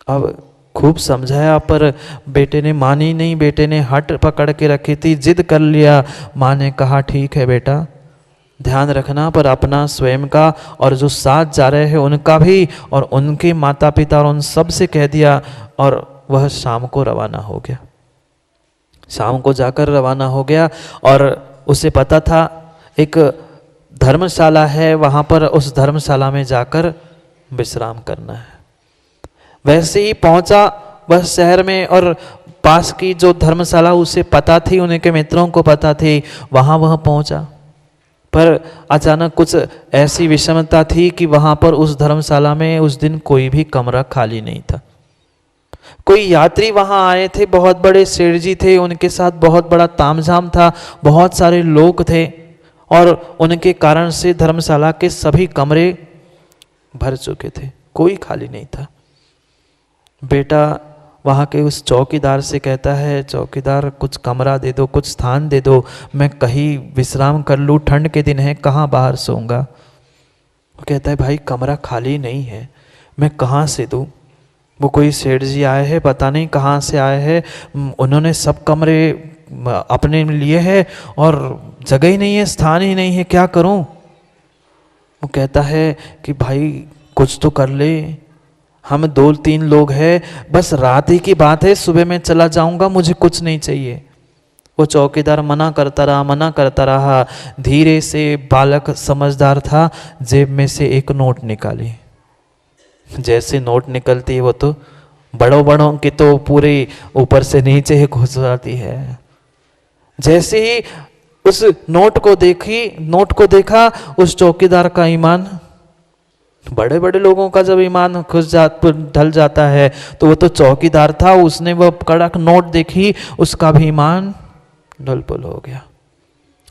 अब खूब समझाया पर बेटे ने मानी नहीं, बेटे ने हट पकड़ के रखी थी, जिद कर लिया। माँ ने कहा ठीक है बेटा, ध्यान रखना पर अपना स्वयं का, और जो साथ जा रहे हैं उनका भी, और उनके माता पिता और उन सब से कह दिया। और वह शाम को रवाना हो गया, शाम को जाकर रवाना हो गया। और उसे पता था एक धर्मशाला है, वहाँ पर उस धर्मशाला में जाकर विश्राम करना है। वैसे ही पहुंचा वह शहर में, और पास की जो धर्मशाला उसे पता थी, उनके मित्रों को पता थी, वहाँ वह पहुंचा। पर अचानक कुछ ऐसी विषमता थी कि वहां पर उस धर्मशाला में उस दिन कोई भी कमरा खाली नहीं था। कोई यात्री वहां आए थे, बहुत बड़े सेठ जी थे, उनके साथ बहुत बड़ा तामझाम था, बहुत सारे लोग थे, और उनके कारण से धर्मशाला के सभी कमरे भर चुके थे, कोई खाली नहीं था। बेटा वहाँ के उस चौकीदार से कहता है चौकीदार कुछ कमरा दे दो, कुछ स्थान दे दो, मैं कहीं विश्राम कर लूँ, ठंड के दिन है, कहाँ बाहर सोऊंगा। वो कहता है भाई कमरा खाली नहीं है, मैं कहाँ से दूँ। वो कोई सेठ जी आए हैं, पता नहीं कहाँ से आए हैं, उन्होंने सब कमरे अपने लिए है और जगह ही नहीं है, स्थान ही नहीं है, क्या करूँ। वो कहता है कि भाई कुछ तो कर ले, हम 2-3 लोग हैं, बस रात ही की बात है, सुबह मैं चला जाऊंगा, मुझे कुछ नहीं चाहिए। वो चौकीदार मना करता रहा। धीरे से बालक समझदार था, जेब में से एक नोट निकाली। जैसे नोट निकलती है वो तो बड़ों की तो पूरे ऊपर से नीचे ही घुस जाती है। जैसे ही उस नोट को देखा उस चौकीदार का ईमान, बड़े बड़े लोगों का जब ईमान ढल जाता है, तो वो तो चौकीदार था, उसने वो कड़क नोट देखी, उसका भी ईमान ढलपुल हो गया।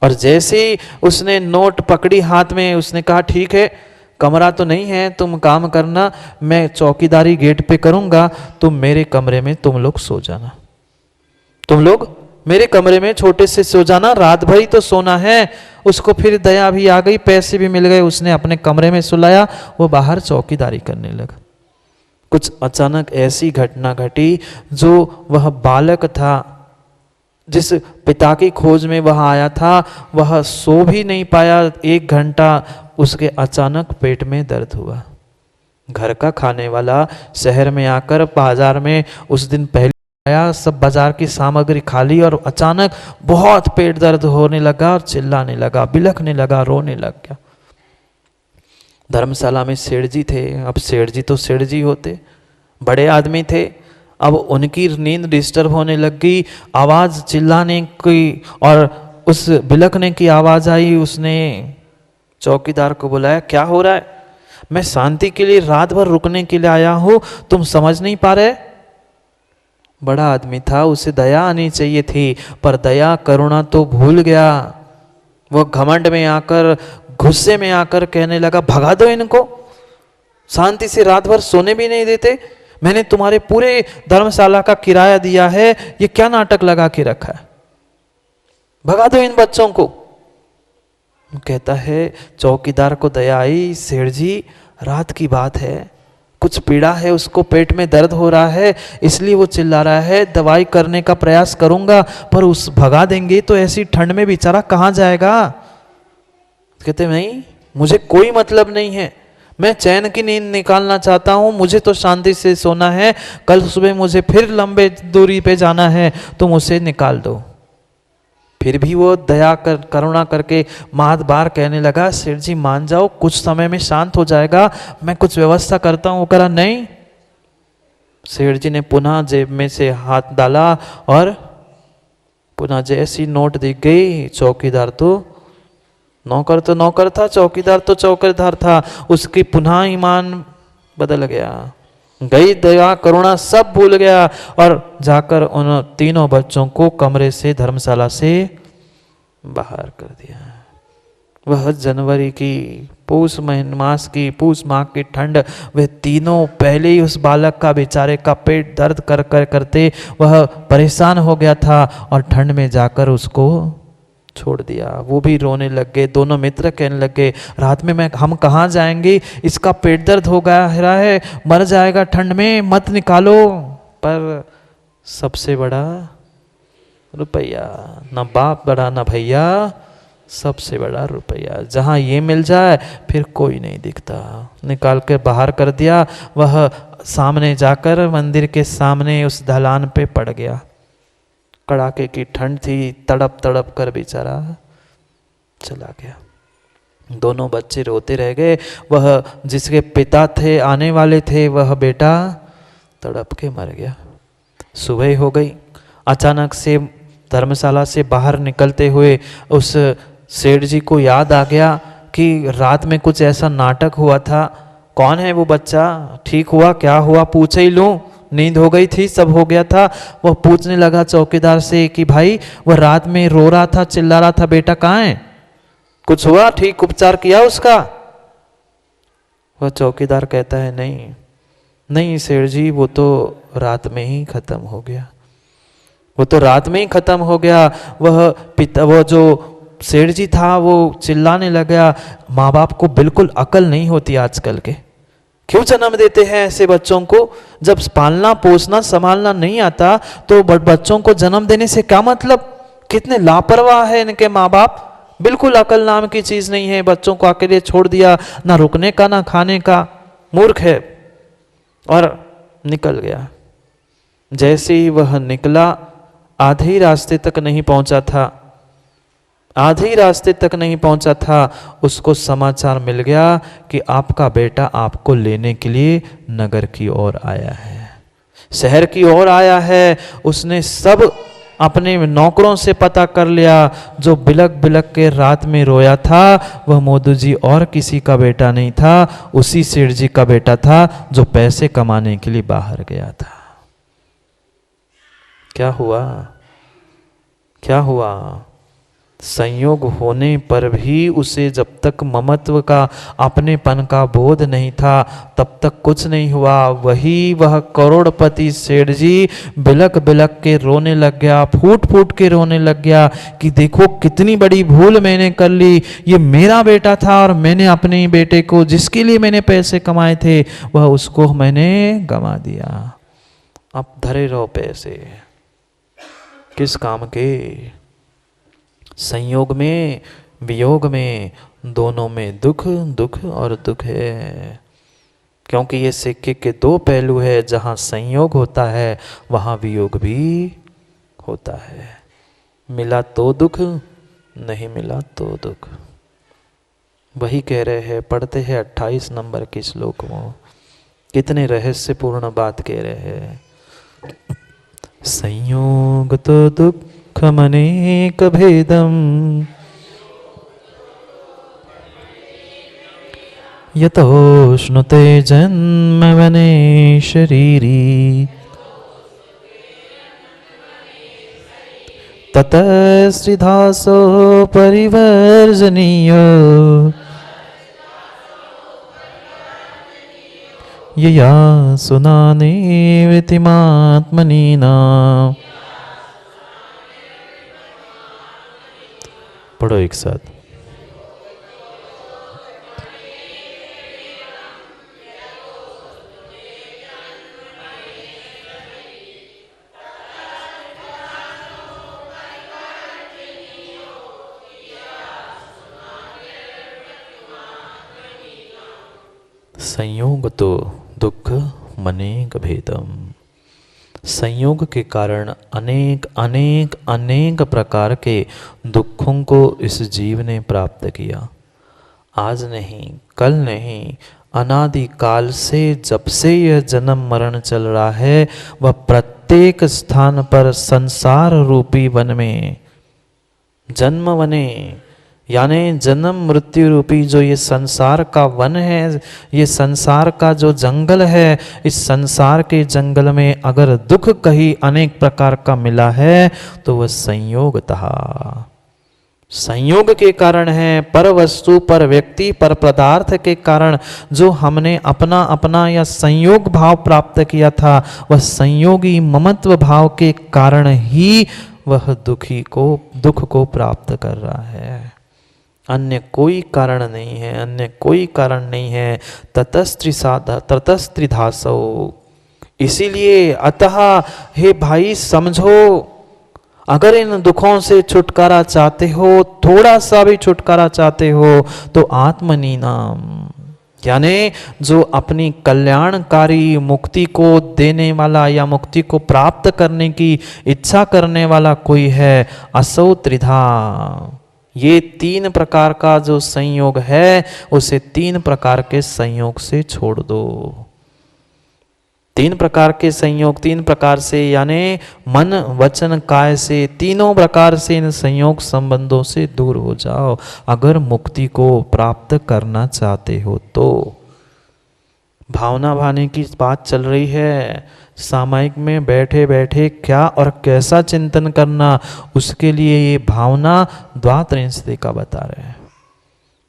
और जैसे ही उसने नोट पकड़ी हाथ में, उसने कहा ठीक है, कमरा तो नहीं है, तुम काम करना, मैं चौकीदारी गेट पे करूंगा, तुम मेरे कमरे में तुम लोग सो जाना, तुम लोग मेरे कमरे में छोटे से सो जाना, रात भर ही तो सोना है। उसको फिर दया भी आ गई, पैसे भी मिल गए, उसने अपने कमरे में सुलाया, वो बाहर चौकीदारी करने लगा। कुछ अचानक ऐसी घटना घटी, जो वह बालक था जिस पिता की खोज में वह आया था, वह सो भी नहीं पाया 1 घंटा, उसके अचानक पेट में दर्द हुआ। घर का खाने वाला शहर में आकर बाजार में उस दिन पहले आया, सब बाजार की सामग्री खाली और अचानक बहुत पेट दर्द होने लगा और चिल्लाने लगा, बिलखने लगा, रोने लग गया। धर्मशाला में सेठ जी थे। अब सेठ जी तो सेठ जी होते, बड़े आदमी थे। अब उनकी नींद डिस्टर्ब होने लग गई, आवाज चिल्लाने की और उस बिलखने की आवाज आई। उसने चौकीदार को बुलाया, क्या हो रहा है? मैं शांति के लिए रात भर रुकने के लिए आया हूं, तुम समझ नहीं पा रहे? बड़ा आदमी था, उसे दया आनी चाहिए थी, पर दया करुणा तो भूल गया। वो घमंड में आकर, गुस्से में आकर कहने लगा, भगा दो इनको, शांति से रात भर सोने भी नहीं देते। मैंने तुम्हारे पूरे धर्मशाला का किराया दिया है, ये क्या नाटक लगा के रखा है? भगा दो इन बच्चों को। कहता है, चौकीदार को दया आई, सेठ जी रात की बात है, कुछ पीड़ा है, उसको पेट में दर्द हो रहा है, इसलिए वो चिल्ला रहा है, दवाई करने का प्रयास करूंगा, पर उस भगा देंगे तो ऐसी ठंड में बेचारा कहाँ जाएगा? कहते नहीं, मुझे कोई मतलब नहीं है, मैं चैन की नींद निकालना चाहता हूं, मुझे तो शांति से सोना है, कल सुबह मुझे फिर लंबे दूरी पे जाना है, तुम उसे निकाल दो। फिर भी वो दया करुणा करके मात बार कहने लगा, सेठ जी मान जाओ, कुछ समय में शांत हो जाएगा, मैं कुछ व्यवस्था करता हूं। वो करा नहीं। सेठ जी ने पुनः जेब में से हाथ डाला और पुनः जैसी नोट दिख गई, चौकीदार तो नौकर था, चौकीदार तो चौकीदार था, उसकी पुनः ईमान बदल गया, गई दया करुणा सब भूल गया और जाकर उन तीनों बच्चों को कमरे से, धर्मशाला से बाहर कर दिया। वह जनवरी की पूस मास की ठंड, वे तीनों पहले ही उस बालक का, बेचारे का पेट दर्द करते वह परेशान हो गया था और ठंड में जाकर उसको छोड़ दिया। वो भी रोने लग गए। दोनों मित्र कहने लगे, रात में हम कहाँ जाएंगे, इसका पेट दर्द हो गया है, मर जाएगा ठंड में, मत निकालो। पर सबसे बड़ा रुपया, न बाप बड़ा न भैया, सबसे बड़ा रुपया, जहाँ ये मिल जाए फिर कोई नहीं दिखता। निकाल कर बाहर कर दिया। वह सामने जाकर मंदिर के सामने उस ढलान पे पड़ गया। कड़ाके की ठंड थी, तड़प तड़प कर बेचारा चला गया। दोनों बच्चे रोते रह गए। वह जिसके पिता थे, आने वाले थे, वह बेटा तड़प के मर गया। सुबह हो गई। अचानक से धर्मशाला से बाहर निकलते हुए उस सेठ जी को याद आ गया कि रात में कुछ ऐसा नाटक हुआ था। कौन है वो बच्चा, ठीक हुआ, क्या हुआ, पूछ ही लूं। नींद हो गई थी, सब हो गया था। वह पूछने लगा चौकीदार से कि भाई, वह रात में रो रहा था, चिल्ला रहा था, बेटा कहाँ है, कुछ हुआ, ठीक उपचार किया उसका? वह चौकीदार कहता है, नहीं सेठ जी, वो तो रात में ही खत्म हो गया, वो तो रात में ही खत्म हो गया। वो जो सेठ जी था वो चिल्लाने लगा, माँ बाप को बिल्कुल अकल नहीं होती आजकल के, क्यों जन्म देते हैं ऐसे बच्चों को? जब पालना पोसना संभालना नहीं आता तो बच्चों को जन्म देने से क्या मतलब? कितने लापरवाह है इनके माँ बाप, बिल्कुल अकल नाम की चीज नहीं है। बच्चों को अकेले छोड़ दिया, ना रुकने का ना खाने का, मूर्ख है। और निकल गया। जैसे ही वह निकला, आधे रास्ते तक नहीं पहुंचा था, उसको समाचार मिल गया कि आपका बेटा आपको लेने के लिए नगर की ओर आया है, शहर की ओर आया है। उसने सब अपने नौकरों से पता कर लिया। जो बिलक बिलक के रात में रोया था वह मोदू जी और किसी का बेटा नहीं था, उसी सेठ जी का बेटा था जो पैसे कमाने के लिए बाहर गया था। क्या हुआ? संयोग होने पर भी उसे जब तक ममत्व का, अपनेपन का बोध नहीं था, तब तक कुछ नहीं हुआ। वह करोड़पति सेठ जी बिलक बिलक के रोने लग गया, फूट फूट के रोने लग गया कि देखो कितनी बड़ी भूल मैंने कर ली। ये मेरा बेटा था और मैंने अपने ही बेटे को, जिसके लिए मैंने पैसे कमाए थे, वह उसको मैंने गंवा दिया। अब धरे रहो पैसे, किस काम के? संयोग में वियोग में, दोनों में दुख और दुख है। क्योंकि ये सिक्के के दो पहलू है, जहाँ संयोग होता है वहाँ वियोग भी होता है। मिला तो दुख, नहीं मिला तो दुख। वही कह रहे हैं, पढ़ते हैं 28 नंबर के श्लोक में, कितने रहस्यपूर्ण बात कह रहे हैं। संयोग तो दुःखमनेक भेदम यतोष्णुते जन्मवने शरीरी ततस्त्रिधासो परिवर्जनीयो यया सुनाने वितिमात्मनीना। पढ़ो एक साथ। संयोग तो दुख मनेक भेदम। संयोग के कारण अनेक अनेक अनेक प्रकार के दुखों को इस जीव ने प्राप्त किया। आज नहीं, कल नहीं, अनादि काल से, जब से यह जन्म मरण चल रहा है, वह प्रत्येक स्थान पर संसार रूपी वन में, जन्म वने यानी जन्म मृत्यु रूपी जो ये संसार का वन है, ये संसार का जो जंगल है, इस संसार के जंगल में अगर दुख कहीं अनेक प्रकार का मिला है तो वह संयोग था। संयोग के कारण है, पर वस्तु, पर व्यक्ति, पर पदार्थ के कारण जो हमने अपना अपना या संयोग भाव प्राप्त किया था, वह संयोगी ममत्व भाव के कारण ही वह दुख को प्राप्त कर रहा है। अन्य कोई कारण नहीं है, अन्य कोई कारण नहीं है। ततस्त्रिधासो। इसीलिए अतः हे भाई समझो, अगर इन दुखों से छुटकारा चाहते हो, थोड़ा सा भी छुटकारा चाहते हो, तो आत्मनीनाम यानी जो अपनी कल्याणकारी मुक्ति को देने वाला या मुक्ति को प्राप्त करने की इच्छा करने वाला कोई है, असौ त्रिधा। ये तीन प्रकार का जो संयोग है, उसे तीन प्रकार के संयोग से छोड़ दो। तीन प्रकार के संयोग, तीन प्रकार से यानी मन वचन काय से, तीनों प्रकार से इन संयोग संबंधों से दूर हो जाओ, अगर मुक्ति को प्राप्त करना चाहते हो तो। भावना भाने की बात चल रही है, सामायिक में बैठे बैठे क्या और कैसा चिंतन करना, उसके लिए ये भावना द्वात्रिंशति का बता रहे हैं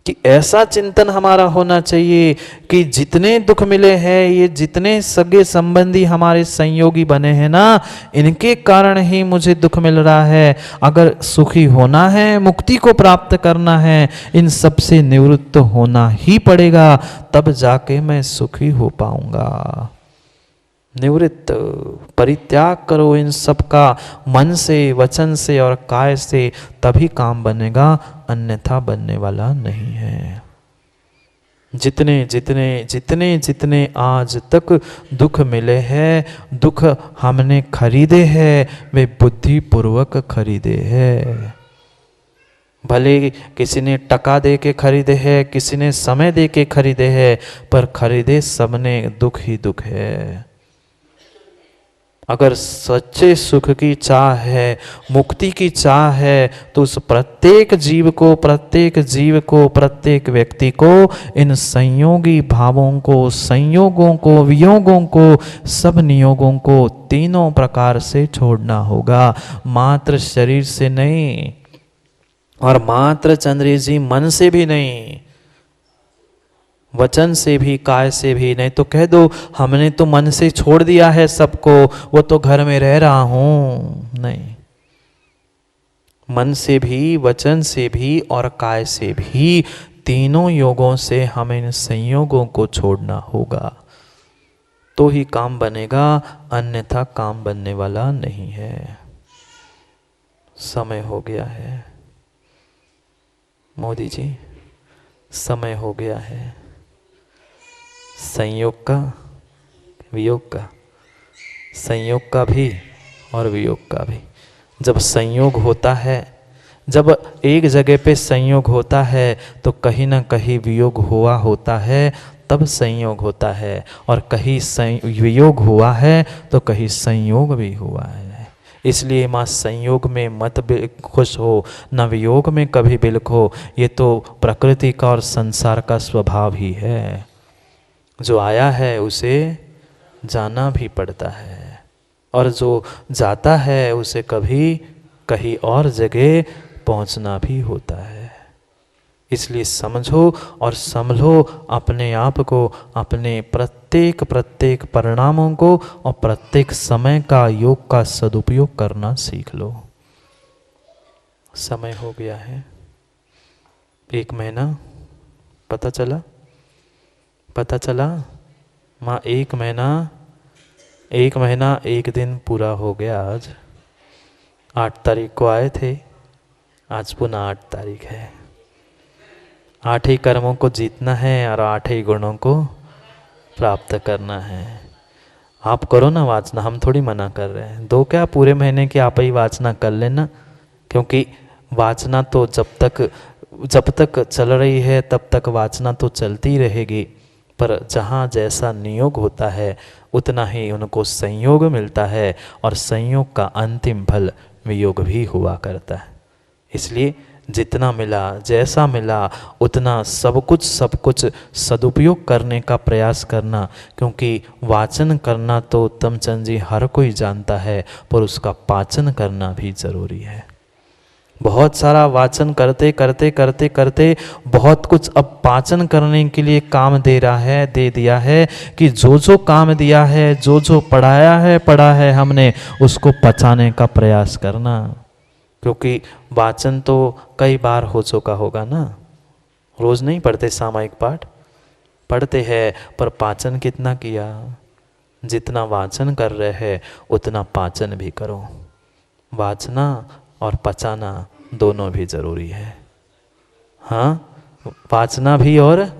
कि ऐसा चिंतन हमारा होना चाहिए कि जितने दुख मिले हैं, ये जितने सगे संबंधी हमारे संयोगी बने हैं ना, इनके कारण ही मुझे दुख मिल रहा है। अगर सुखी होना है, मुक्ति को प्राप्त करना है, इन सब से निवृत्त होना ही पड़ेगा, तब जाके मैं सुखी हो पाऊंगा। निवृत्त, परित्याग करो इन सब का मन से, वचन से और काय से, तभी काम बनेगा, अन्यथा बनने वाला नहीं है। जितने जितने जितने जितने आज तक दुख मिले हैं, दुख हमने खरीदे हैं, वे बुद्धि पूर्वक खरीदे हैं। भले किसी ने टका दे के खरीदे हैं, किसी ने समय दे के खरीदे हैं, पर खरीदे सबने दुख ही दुख है। अगर सच्चे सुख की चाह है, मुक्ति की चाह है, तो उस प्रत्येक जीव को, प्रत्येक जीव को, प्रत्येक व्यक्ति को इन संयोगी भावों को, संयोगों को, वियोगों को, सब नियोगों को तीनों प्रकार से छोड़ना होगा। मात्र शरीर से नहीं और मात्र चंद्री जी मन से भी नहीं, वचन से भी, काय से भी नहीं। तो कह दो हमने तो मन से छोड़ दिया है सबको, वो तो घर में रह रहा हूं। नहीं, मन से भी, वचन से भी और काय से भी, तीनों योगों से हमें इन संयोगों को छोड़ना होगा, तो ही काम बनेगा, अन्यथा काम बनने वाला नहीं है। समय हो गया है मोदी जी, समय हो गया है, संयोग का, वियोग का, संयोग का भी और वियोग का भी। जब संयोग होता है, जब एक जगह पे संयोग होता है तो कहीं ना कहीं वियोग हुआ होता है, तब संयोग होता है। और कहीं वियोग हुआ है तो कहीं संयोग भी हुआ है। इसलिए माँ संयोग में मत खुश हो, न वियोग में कभी बिलखो। ये तो प्रकृति का और संसार का स्वभाव ही है। जो आया है उसे जाना भी पड़ता है, और जो जाता है उसे कभी कहीं और जगह पहुंचना भी होता है। इसलिए समझो और संभलो अपने आप को, अपने प्रत्येक परिणामों को और प्रत्येक समय का योग का सदुपयोग करना सीख लो। समय हो गया है, 1 महीना पता चला माँ, 1 महीना 1 दिन पूरा हो गया। आज 8 तारीख को आए थे, आज पुनः 8 तारीख है। 8 ही कर्मों को जीतना है और 8 ही गुणों को प्राप्त करना है। आप करो ना वाचना, हम थोड़ी मना कर रहे हैं। 2 क्या पूरे महीने की आप ही वाचना कर लेना, क्योंकि वाचना तो जब तक चल रही है तब तक वाचना तो चलती रहेगी। पर जहाँ जैसा नियोग होता है उतना ही उनको संयोग मिलता है, और संयोग का अंतिम फल वियोग भी हुआ करता है। इसलिए जितना मिला, जैसा मिला, उतना सब कुछ सदुपयोग करने का प्रयास करना। क्योंकि वाचन करना तो उत्तम चंद जी हर कोई जानता है, पर उसका पाचन करना भी जरूरी है। बहुत सारा वाचन करते बहुत कुछ अब पाचन करने के लिए काम दे दिया है कि जो काम दिया है, जो पढ़ा है हमने, उसको पचाने का प्रयास करना। क्योंकि वाचन तो कई बार हो चुका होगा ना, रोज नहीं पढ़ते, सामायिक पाठ पढ़ते हैं, पर पाचन कितना किया? जितना वाचन कर रहे हैं उतना पाचन भी करो। वाचना और पचाना दोनों भी जरूरी है। हाँ, वाचना भी और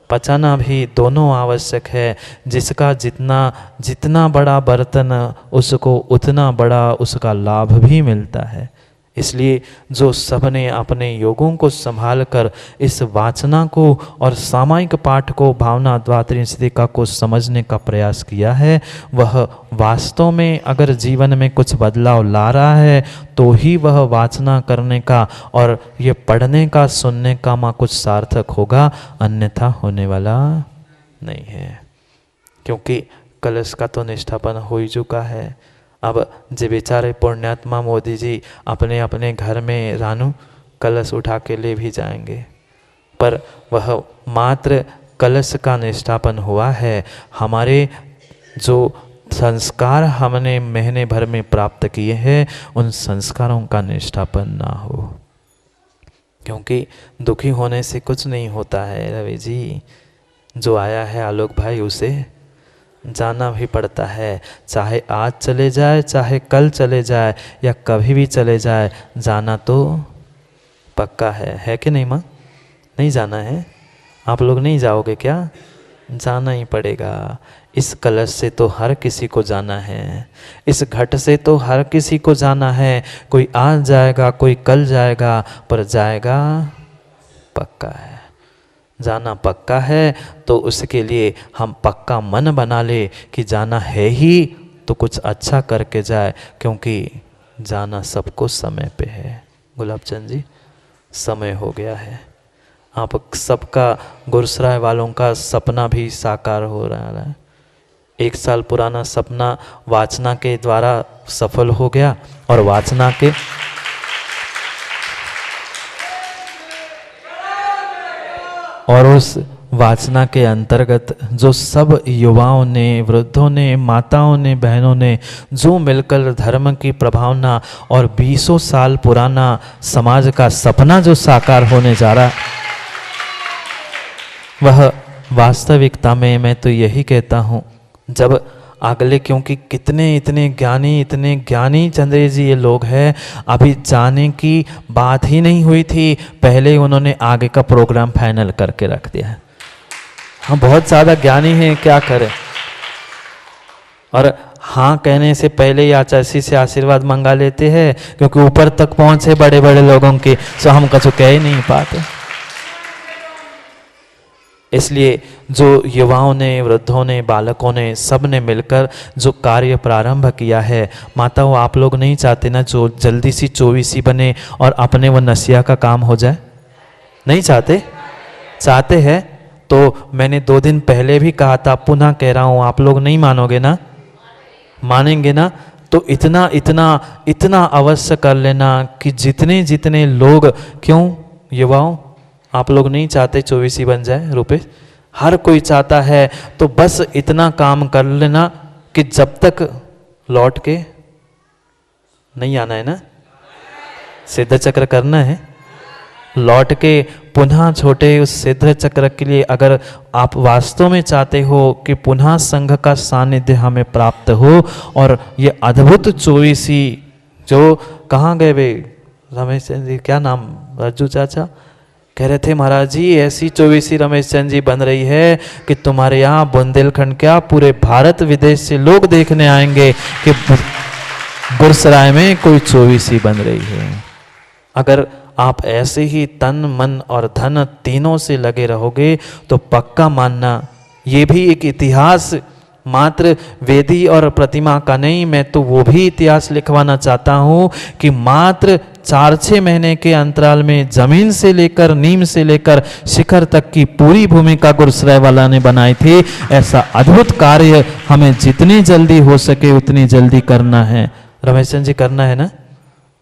पचाना भी दोनों आवश्यक है। जिसका जितना बड़ा बर्तन, उसको उतना बड़ा उसका लाभ भी मिलता है। इसलिए जो सबने अपने योगों को संभाल कर इस वाचना को और सामायिक पाठ को, भावना द्वात्रिंशदिका को समझने का प्रयास किया है, वह वास्तव में अगर जीवन में कुछ बदलाव ला रहा है तो ही वह वाचना करने का और ये पढ़ने का, सुनने का माँ कुछ सार्थक होगा, अन्यथा होने वाला नहीं है। क्योंकि कलश का तो निष्ठापन हो ही चुका है। अब जो बेचारे पुण्यात्मा मोदी जी अपने अपने घर में रानू कलश उठा के ले भी जाएंगे, पर वह मात्र कलश का निष्ठापन हुआ है। हमारे जो संस्कार हमने महीने भर में प्राप्त किए हैं, उन संस्कारों का निष्ठापन ना हो। क्योंकि दुखी होने से कुछ नहीं होता है रवि जी। जो आया है आलोक भाई, उसे जाना भी पड़ता है। चाहे आज चले जाए, चाहे कल चले जाए, या कभी भी चले जाए, जाना तो पक्का है कि नहीं माँ? नहीं जाना है? आप लोग नहीं जाओगे क्या? जाना ही पड़ेगा। इस कलश से तो हर किसी को जाना है, इस घट से तो हर किसी को जाना है। कोई आज जाएगा, कोई कल जाएगा, पर जाएगा पक्का है। जाना पक्का है तो उसके लिए हम पक्का मन बना ले कि जाना है ही तो कुछ अच्छा करके जाए, क्योंकि जाना सबको समय पे है। गुलाबचंद जी, समय हो गया है। आप सबका, गुरसराय वालों का सपना भी साकार हो रहा है। 1 साल पुराना सपना वाचना के द्वारा सफल हो गया, और वाचना के और उस वाचना के अंतर्गत जो सब युवाओं ने, वृद्धों ने, माताओं ने, बहनों ने जो मिलकर धर्म की प्रभावना और 20 साल पुराना समाज का सपना जो साकार होने जा रहा, वह वास्तविकता में मैं तो यही कहता हूँ, जब अगले, क्योंकि इतने ज्ञानी चंद्र जी ये लोग हैं, अभी जाने की बात ही नहीं हुई थी, पहले ही उन्होंने आगे का प्रोग्राम फाइनल करके रख दिया है। हम बहुत ज़्यादा ज्ञानी हैं, क्या करें। और हाँ कहने से पहले ही आचार्य से आशीर्वाद मंगा लेते हैं, क्योंकि ऊपर तक पहुंचे बड़े बड़े लोगों के, सो हम कुछ कह ही नहीं पाते। इसलिए जो युवाओं ने, वृद्धों ने, बालकों ने, सब ने मिलकर जो कार्य प्रारंभ किया है, माताओं आप लोग नहीं चाहते ना जो जल्दी सी 24 बने और अपने वो नसिया का काम हो जाए? नहीं चाहते? चाहते हैं तो मैंने 2 दिन पहले भी कहा था, पुनः कह रहा हूँ, आप लोग नहीं मानोगे ना? मानेंगे ना? तो इतना इतना इतना अवश्य कर लेना कि जितने जितने लोग, क्यों युवाओं आप लोग नहीं चाहते 24 बन जाए रुपेश? हर कोई चाहता है, तो बस इतना काम कर लेना कि जब तक लौट के नहीं आना है ना, सिद्ध चक्र करना है, लौट के पुनः छोटे उस सिद्ध चक्र के लिए अगर आप वास्तव में चाहते हो कि पुनः संघ का सानिध्य हमें प्राप्त हो, और ये अद्भुत 24 जो कहाँ गए वे रमेश चंद्र जी, क्या नाम, रज्जू चाचा कह रहे थे महाराज जी ऐसी 24 रमेश चंद्र जी बन रही है कि तुम्हारे यहाँ बुंदेलखंड क्या पूरे भारत विदेश से लोग देखने आएंगे कि गुरसराय में कोई 24 बन रही है। अगर आप ऐसे ही तन मन और धन तीनों से लगे रहोगे तो पक्का मानना ये भी एक इतिहास मात्र वेदी और प्रतिमा का नहीं, मैं तो वो भी इतिहास लिखवाना चाहता हूँ कि मात्र 4-6 महीने के अंतराल में जमीन से लेकर नीम से लेकर शिखर तक की पूरी भूमिका गुरसराय वाला ने बनाई थी। ऐसा अद्भुत कार्य हमें जितनी जल्दी हो सके उतनी जल्दी करना है। रमेश चंद्र जी करना है ना,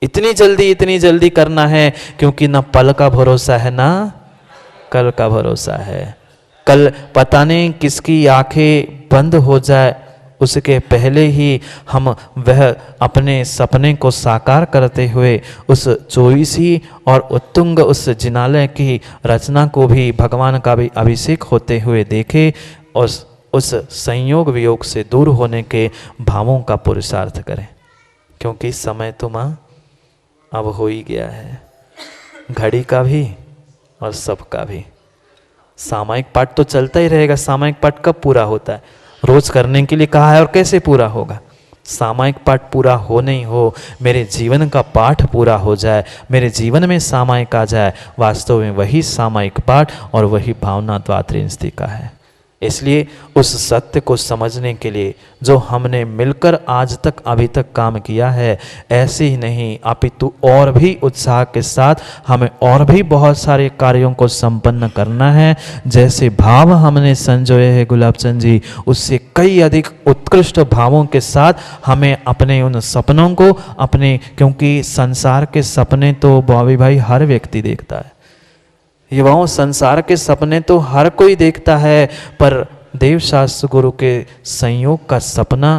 इतनी जल्दी करना है, क्योंकि ना पल का भरोसा है ना कल का भरोसा है। कल पता नहीं किसकी आंखें बंद हो जाए, उसके पहले ही हम वह अपने सपने को साकार करते हुए उस 24 और उत्तुंग उस जिनालय की रचना को भी भगवान का भी अभिषेक होते हुए देखे, और उस संयोग वियोग से दूर होने के भावों का पुरुषार्थ करें। क्योंकि समय तो माँ अब हो ही गया है, घड़ी का भी और सबका भी। सामायिक पाठ तो चलता ही रहेगा। सामायिक पाठ कब पूरा होता है? रोज करने के लिए कहा है, और कैसे पूरा होगा? सामायिक पाठ पूरा हो नहीं हो, मेरे जीवन का पाठ पूरा हो जाए, मेरे जीवन में सामायिक आ जाए, वास्तव में वही सामायिक पाठ और वही भावना द्वात्रिंशति का है। इसलिए उस सत्य को समझने के लिए जो हमने मिलकर आज तक अभी तक काम किया है, ऐसे ही नहीं अपितु और भी उत्साह के साथ हमें और भी बहुत सारे कार्यों को संपन्न करना है। जैसे भाव हमने संजोए हैं गुलाबचंद जी, उससे कई अधिक उत्कृष्ट भावों के साथ हमें अपने उन सपनों को अपने, क्योंकि संसार के सपने तो बॉबी भाई हर व्यक्ति देखता है, युवाओं संसार के सपने तो हर कोई देखता है, पर देवशास्त्र गुरु के संयोग का सपना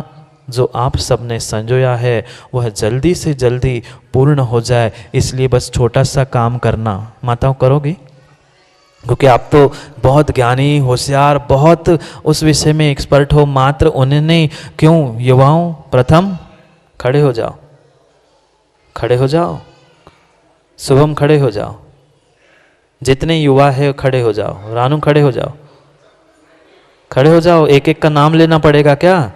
जो आप सबने संजोया है वह जल्दी से जल्दी पूर्ण हो जाए। इसलिए बस छोटा सा काम करना, माताओं करोगी? क्योंकि आप तो बहुत ज्ञानी, होशियार, बहुत उस विषय में एक्सपर्ट हो, मात्र उन्होंने क्यों? युवाओं प्रथम खड़े हो जाओ, खड़े हो जाओ, शुभम खड़े हो जाओ, जितने युवा है खड़े हो जाओ, रानू खड़े हो जाओ, खड़े हो जाओ। एक एक का नाम लेना पड़ेगा क्या?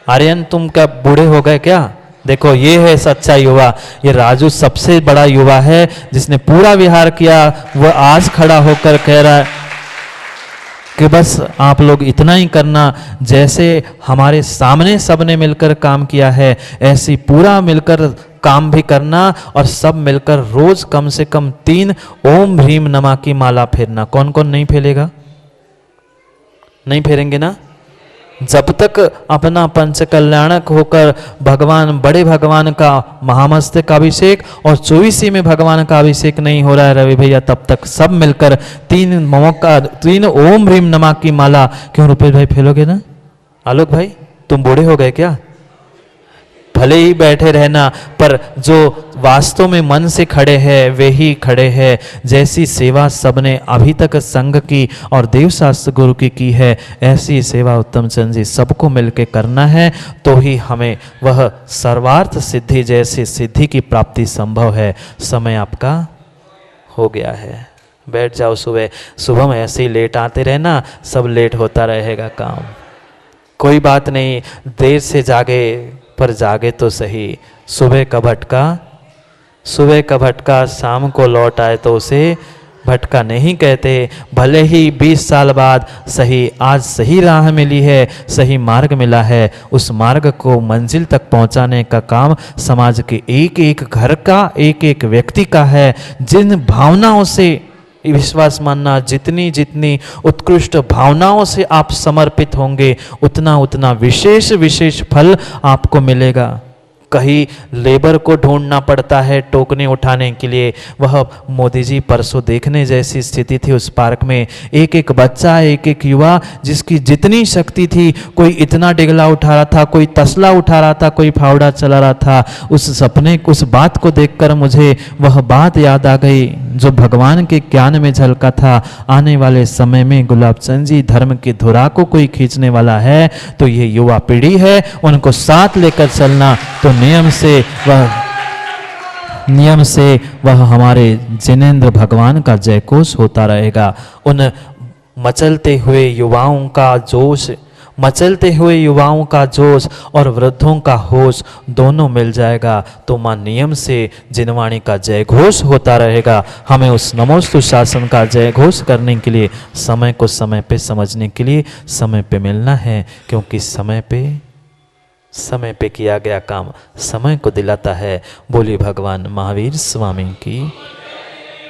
आर्यन तुम क्या बूढ़े हो गए क्या? देखो ये है सच्चा युवा, ये राजू सबसे बड़ा युवा है जिसने पूरा विहार किया। वह आज खड़ा होकर कह रहा है कि बस आप लोग इतना ही करना, जैसे हमारे सामने सबने मिलकर काम किया है ऐसी पूरा मिलकर काम भी करना, और सब मिलकर रोज कम से कम 3 ओम ह्रीम नमा की माला फेरना। कौन कौन नहीं फेरेगा? नहीं फेरेंगे ना? जब तक अपना पंच कल्याणक होकर भगवान, बड़े भगवान का महामस्तक का अभिषेक और 24 में भगवान का अभिषेक नहीं हो रहा है रवि भैया, तब तक सब मिलकर 3 ओम ह्रीम नमा की माला। क्यों रुपेश भाई फेलोगे ना? आलोक भाई तुम बूढ़े हो गए क्या? भले ही बैठे रहना, पर जो वास्तव में मन से खड़े हैं वे ही खड़े हैं। जैसी सेवा सबने अभी तक संघ की और देवशास्त्र गुरु की है, ऐसी सेवा उत्तम चंद जी सबको मिलकर करना है, तो ही हमें वह सर्वार्थ सिद्धि जैसी सिद्धि की प्राप्ति संभव है। समय आपका हो गया है। बैठ जाओ सुबह, सुबह में ऐसे ही लेट आते रहना, सब लेट होता रहेगा काम। कोई बात नहीं, देर से जागे पर जागे तो सही। सुबह का भटका, सुबह का भटका शाम को लौट आए तो उसे भटका नहीं कहते। भले ही 20 साल बाद सही, आज सही राह मिली है, सही मार्ग मिला है, उस मार्ग को मंजिल तक पहुंचाने का काम समाज के एक एक घर का, एक एक व्यक्ति का है। जिन भावनाओं से विश्वास मानना, जितनी जितनी उत्कृष्ट भावनाओं से आप समर्पित होंगे, उतना उतना विशेष विशेष फल आपको मिलेगा। कहीं लेबर को ढूंढना पड़ता है टोकने उठाने के लिए। वह मोदी जी परसों देखने जैसी स्थिति थी उस पार्क में। एक एक बच्चा, एक एक युवा, जिसकी जितनी शक्ति थी, कोई इतना डिगला उठा रहा था, कोई तसला उठा रहा था, कोई फावड़ा चला रहा था। उस सपने, उस बात को देखकर मुझे वह बात याद आ गई जो भगवान के ज्ञान में झलका था। आने वाले समय में गुलाब चंद जी धर्म की धुरा को कोई खींचने वाला है तो ये युवा पीढ़ी है, उनको साथ लेकर चलना। तो नियम से वह हमारे जिनेंद्र भगवान का जयघोष होता रहेगा। उन मचलते हुए युवाओं का जोश, मचलते हुए युवाओं का जोश और वृद्धों का होश दोनों मिल जाएगा तो मां नियम से जिनवाणी का जयघोष होता रहेगा। हमें उस नमोस्तु शासन का जयघोष करने के लिए समय को समय पे समझने के लिए समय पे मिलना है, क्योंकि समय पे किया गया काम समय को दिलाता है। बोलिए भगवान महावीर स्वामी की।